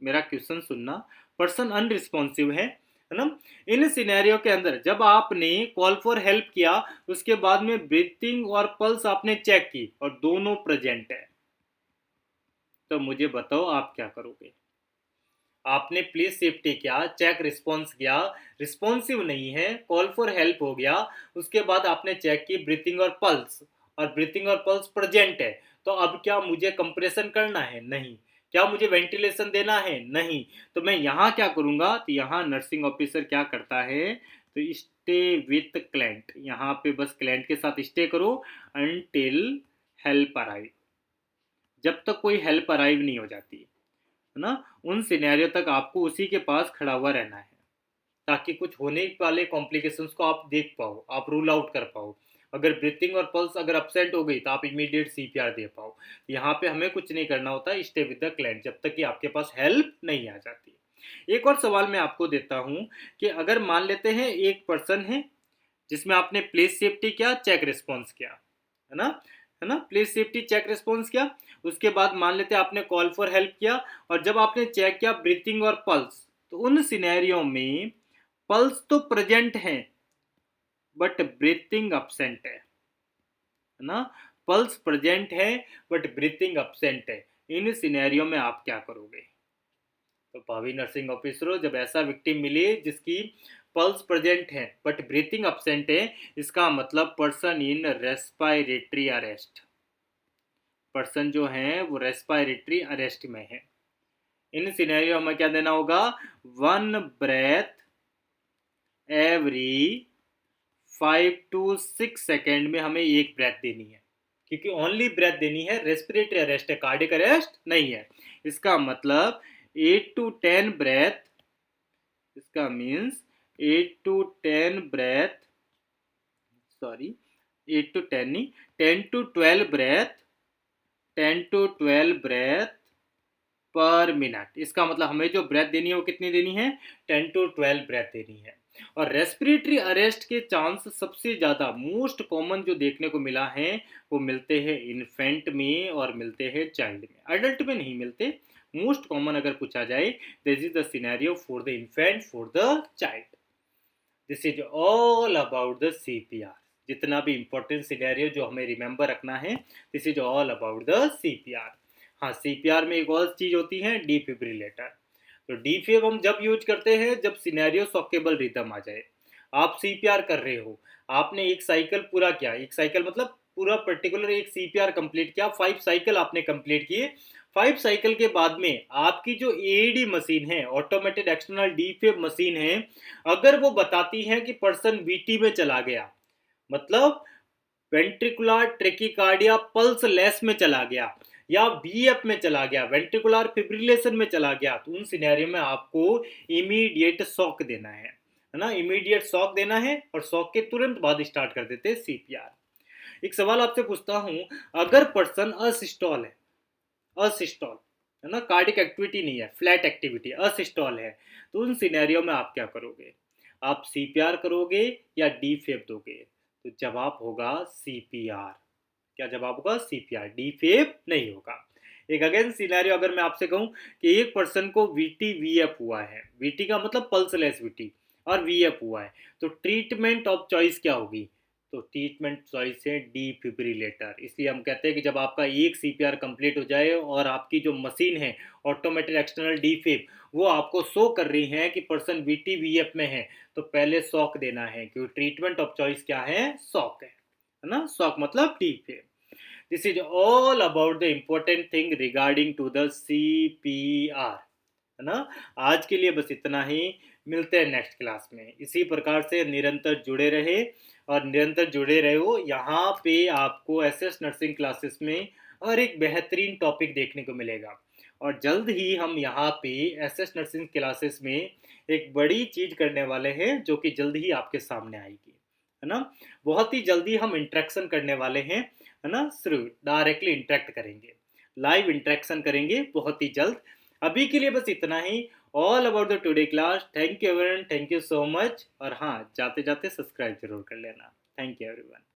मेरा क्वेश्चन सुनना, पर्सन अनरिस्पॉन्सिव है ना। इन सिनेरियो के अंदर जब आपने कॉल फॉर हेल्प किया, उसके बाद में ब्रीथिंग और पल्स आपने चेक की और दोनों प्रेजेंट है, तो मुझे बताओ आप क्या करोगे। आपने प्लीज सेफ्टी किया, चेक रिस्पॉन्स किया, रिस्पॉन्सिव नहीं है, कॉल फॉर हेल्प हो गया, उसके बाद आपने चेक की ब्रीथिंग और पल्स, और ब्रीथिंग और पल्स प्रेजेंट है, तो अब क्या मुझे कंप्रेशन करना है, नहीं। क्या मुझे वेंटिलेशन देना है, नहीं। तो मैं यहाँ क्या करूँगा, तो यहाँ नर्सिंग ऑफिसर क्या करता है, तो स्टे विथ क्लाइंट, यहाँ पे बस क्लाइंट के साथ स्टे करो अनटिल हेल्प अराइव, जब तक कोई हेल्प अराइव नहीं हो जाती, है ना। उन सिनेरियो तक आपको उसी के पास खड़ा हुआ रहना है, ताकि कुछ होने वाले कॉम्प्लिकेशंस को आप देख पाओ, आप रूल आउट कर पाओ। अगर ब्रीथिंग और पल्स अगर अपसेंट हो गई तो आप इमीडिएट CPR दे पाओ। यहाँ पे हमें कुछ नहीं करना होता, स्टे विद द क्लाइंट, जब तक कि आपके पास हेल्प नहीं आ जाती। एक और सवाल मैं आपको देता हूँ कि अगर मान लेते हैं एक पर्सन है जिसमें आपने प्लेस सेफ्टी किया, चेक रिस्पॉन्स किया, है ना, प्लेस सेफ्टी चेक रिस्पॉन्स किया। उसके बाद मान लेते हैं आपने कॉल फॉर हेल्प किया, और जब आपने चेक किया ब्रीथिंग और पल्स, तो उन सिनेरियो में पल्स तो प्रेजेंट है बट ब्रीथिंग अब्सेंट है ना, पल्स प्रेजेंट है बट ब्रीथिंग अब्सेंट है। इन सिनेरियो में आप क्या करोगे? तो भावी नर्सिंग ऑफिसरों, जब ऐसा विक्टिम मिले जिसकी पल्स प्रेजेंट है बट ब्रीथिंग अब्सेंट है, इसका मतलब person in respiratory arrest, person जो है वो रेस्पिरेटरी अरेस्ट में है। इन सिनेरियो में क्या देना होगा? 1 ब्रेथ एवरी 5 to 6 सेकेंड में हमें एक ब्रेथ देनी है, क्योंकि ओनली ब्रेथ देनी है, रेस्पिरेटरी अरेस्ट है, कार्डियक अरेस्ट नहीं है। इसका मतलब 8 to 10 ब्रेथ, इसका means 8 to 10 breath, sorry 8 to 10 नहीं, 10 to 12 breath, 10 to 12 breath per minute. इसका मतलब हमें जो ब्रेथ देनी है वो कितनी देनी है? 10 to 12 ब्रेथ देनी है। और रेस्पिरेटरी अरेस्ट के चांस सबसे ज़्यादा मोस्ट कॉमन जो देखने को मिला है वो मिलते हैं इन्फेंट में और मिलते हैं चाइल्ड में, अडल्ट में नहीं मिलते। मोस्ट कॉमन अगर पूछा जाए, this is the scenario for the infant, for the child. This is all about the CPR. जितना भी इंपॉर्टेंट सिनेरियो जो हमें रिमेंबर रखना है, this is all about the CPR. हाँ, सीपीआर में एक और चीज होती है, डिफिब्रिलेटर। तो डीफेब हम जब यूज करते हैं जब सिनेरियो सॉकेबल रिदम आ जाए। आप सीपीआर कर रहे हो, आपने एक साइकिल पूरा किया, एक साइकिल मतलब पूरा पर्टिकुलर एक सीपीआर कंप्लीट किया, 5 साइकिल आपने कंप्लीट किए। 5 साइकिल के बाद में आपकी जो एडी मशीन है, ऑटोमेटेड एक्सटर्नल डीफेब मशीन है, अगर वो बताती है कि पर्सन वीटी में चला गया, मतलब वेंट्रिकुलर ट्रेकिकार्डिया पल्स लेस में चला गया, या वीएफ में चला गया, वेंट्रिकुलर फिब्रिलेशन में चला गया, तो उन सिनेरियो में आपको इमीडिएट शॉक देना है ना, इमीडिएट शॉक देना है, और शॉक के तुरंत बाद स्टार्ट कर देते हैं सीपीआर। एक सवाल आपसे पूछता हूं, अगर पर्सन असिस्टॉल है, असिस्टॉल है ना, कार्डिक एक्टिविटी नहीं है, फ्लैट एक्टिविटी, असिस्टॉल है, तो उन सिनेरियो में आप क्या करोगे? आप सीपीआर करोगे या डीफेब दोगे? तो जवाब होगा सीपीआर। क्या जवाब होगा? सीपीआर, डीफेब नहीं होगा। एक अगेन सिनेरियो अगर मैं आपसे कहूं कि एक पर्सन को वीटी वीएफ हुआ है, वीटी का मतलब पल्सलेस वीटी, और वीएफ हुआ है, तो ट्रीटमेंट ऑफ चॉइस क्या होगी? तो ट्रीटमेंट चॉइस है डिफिब्रिलेटर। इसलिए हम कहते हैं कि जब आपका एक सीपीआर कंप्लीट हो जाए और आपकी जो मशीन है ऑटोमेटेड एक्सटर्नल डीफिब वो आपको शो कर रही है कि पर्सन वीटी वीएफ में है, तो पहले शॉक देना है, क्योंकि ट्रीटमेंट ऑफ चॉइस क्या है? शॉक है ना, शॉक मतलब defib. This is all about the important thing regarding to the CPR, है ना। आज के लिए बस इतना ही, मिलते हैं नेक्स्ट क्लास में। इसी प्रकार से निरंतर जुड़े रहे और निरंतर जुड़े रहो। यहाँ पे आपको एसएस नर्सिंग क्लासेस में और एक बेहतरीन टॉपिक देखने को मिलेगा, और जल्द ही हम यहाँ पे एसएस नर्सिंग क्लासेस में एक बड़ी चीज करने वाले हैं जो कि जल्द ही आपके सामने आएगी, है ना। बहुत ही जल्दी हम इंटरेक्शन करने वाले हैं, है ना, सिर्फ डायरेक्टली इंटरेक्ट करेंगे, लाइव इंटरेक्शन करेंगे बहुत ही जल्द। अभी के लिए बस इतना ही, all about the today class. Thank you everyone, thank you so much. और हाँ, जाते जाते सब्सक्राइब जरूर कर लेना। Thank you everyone.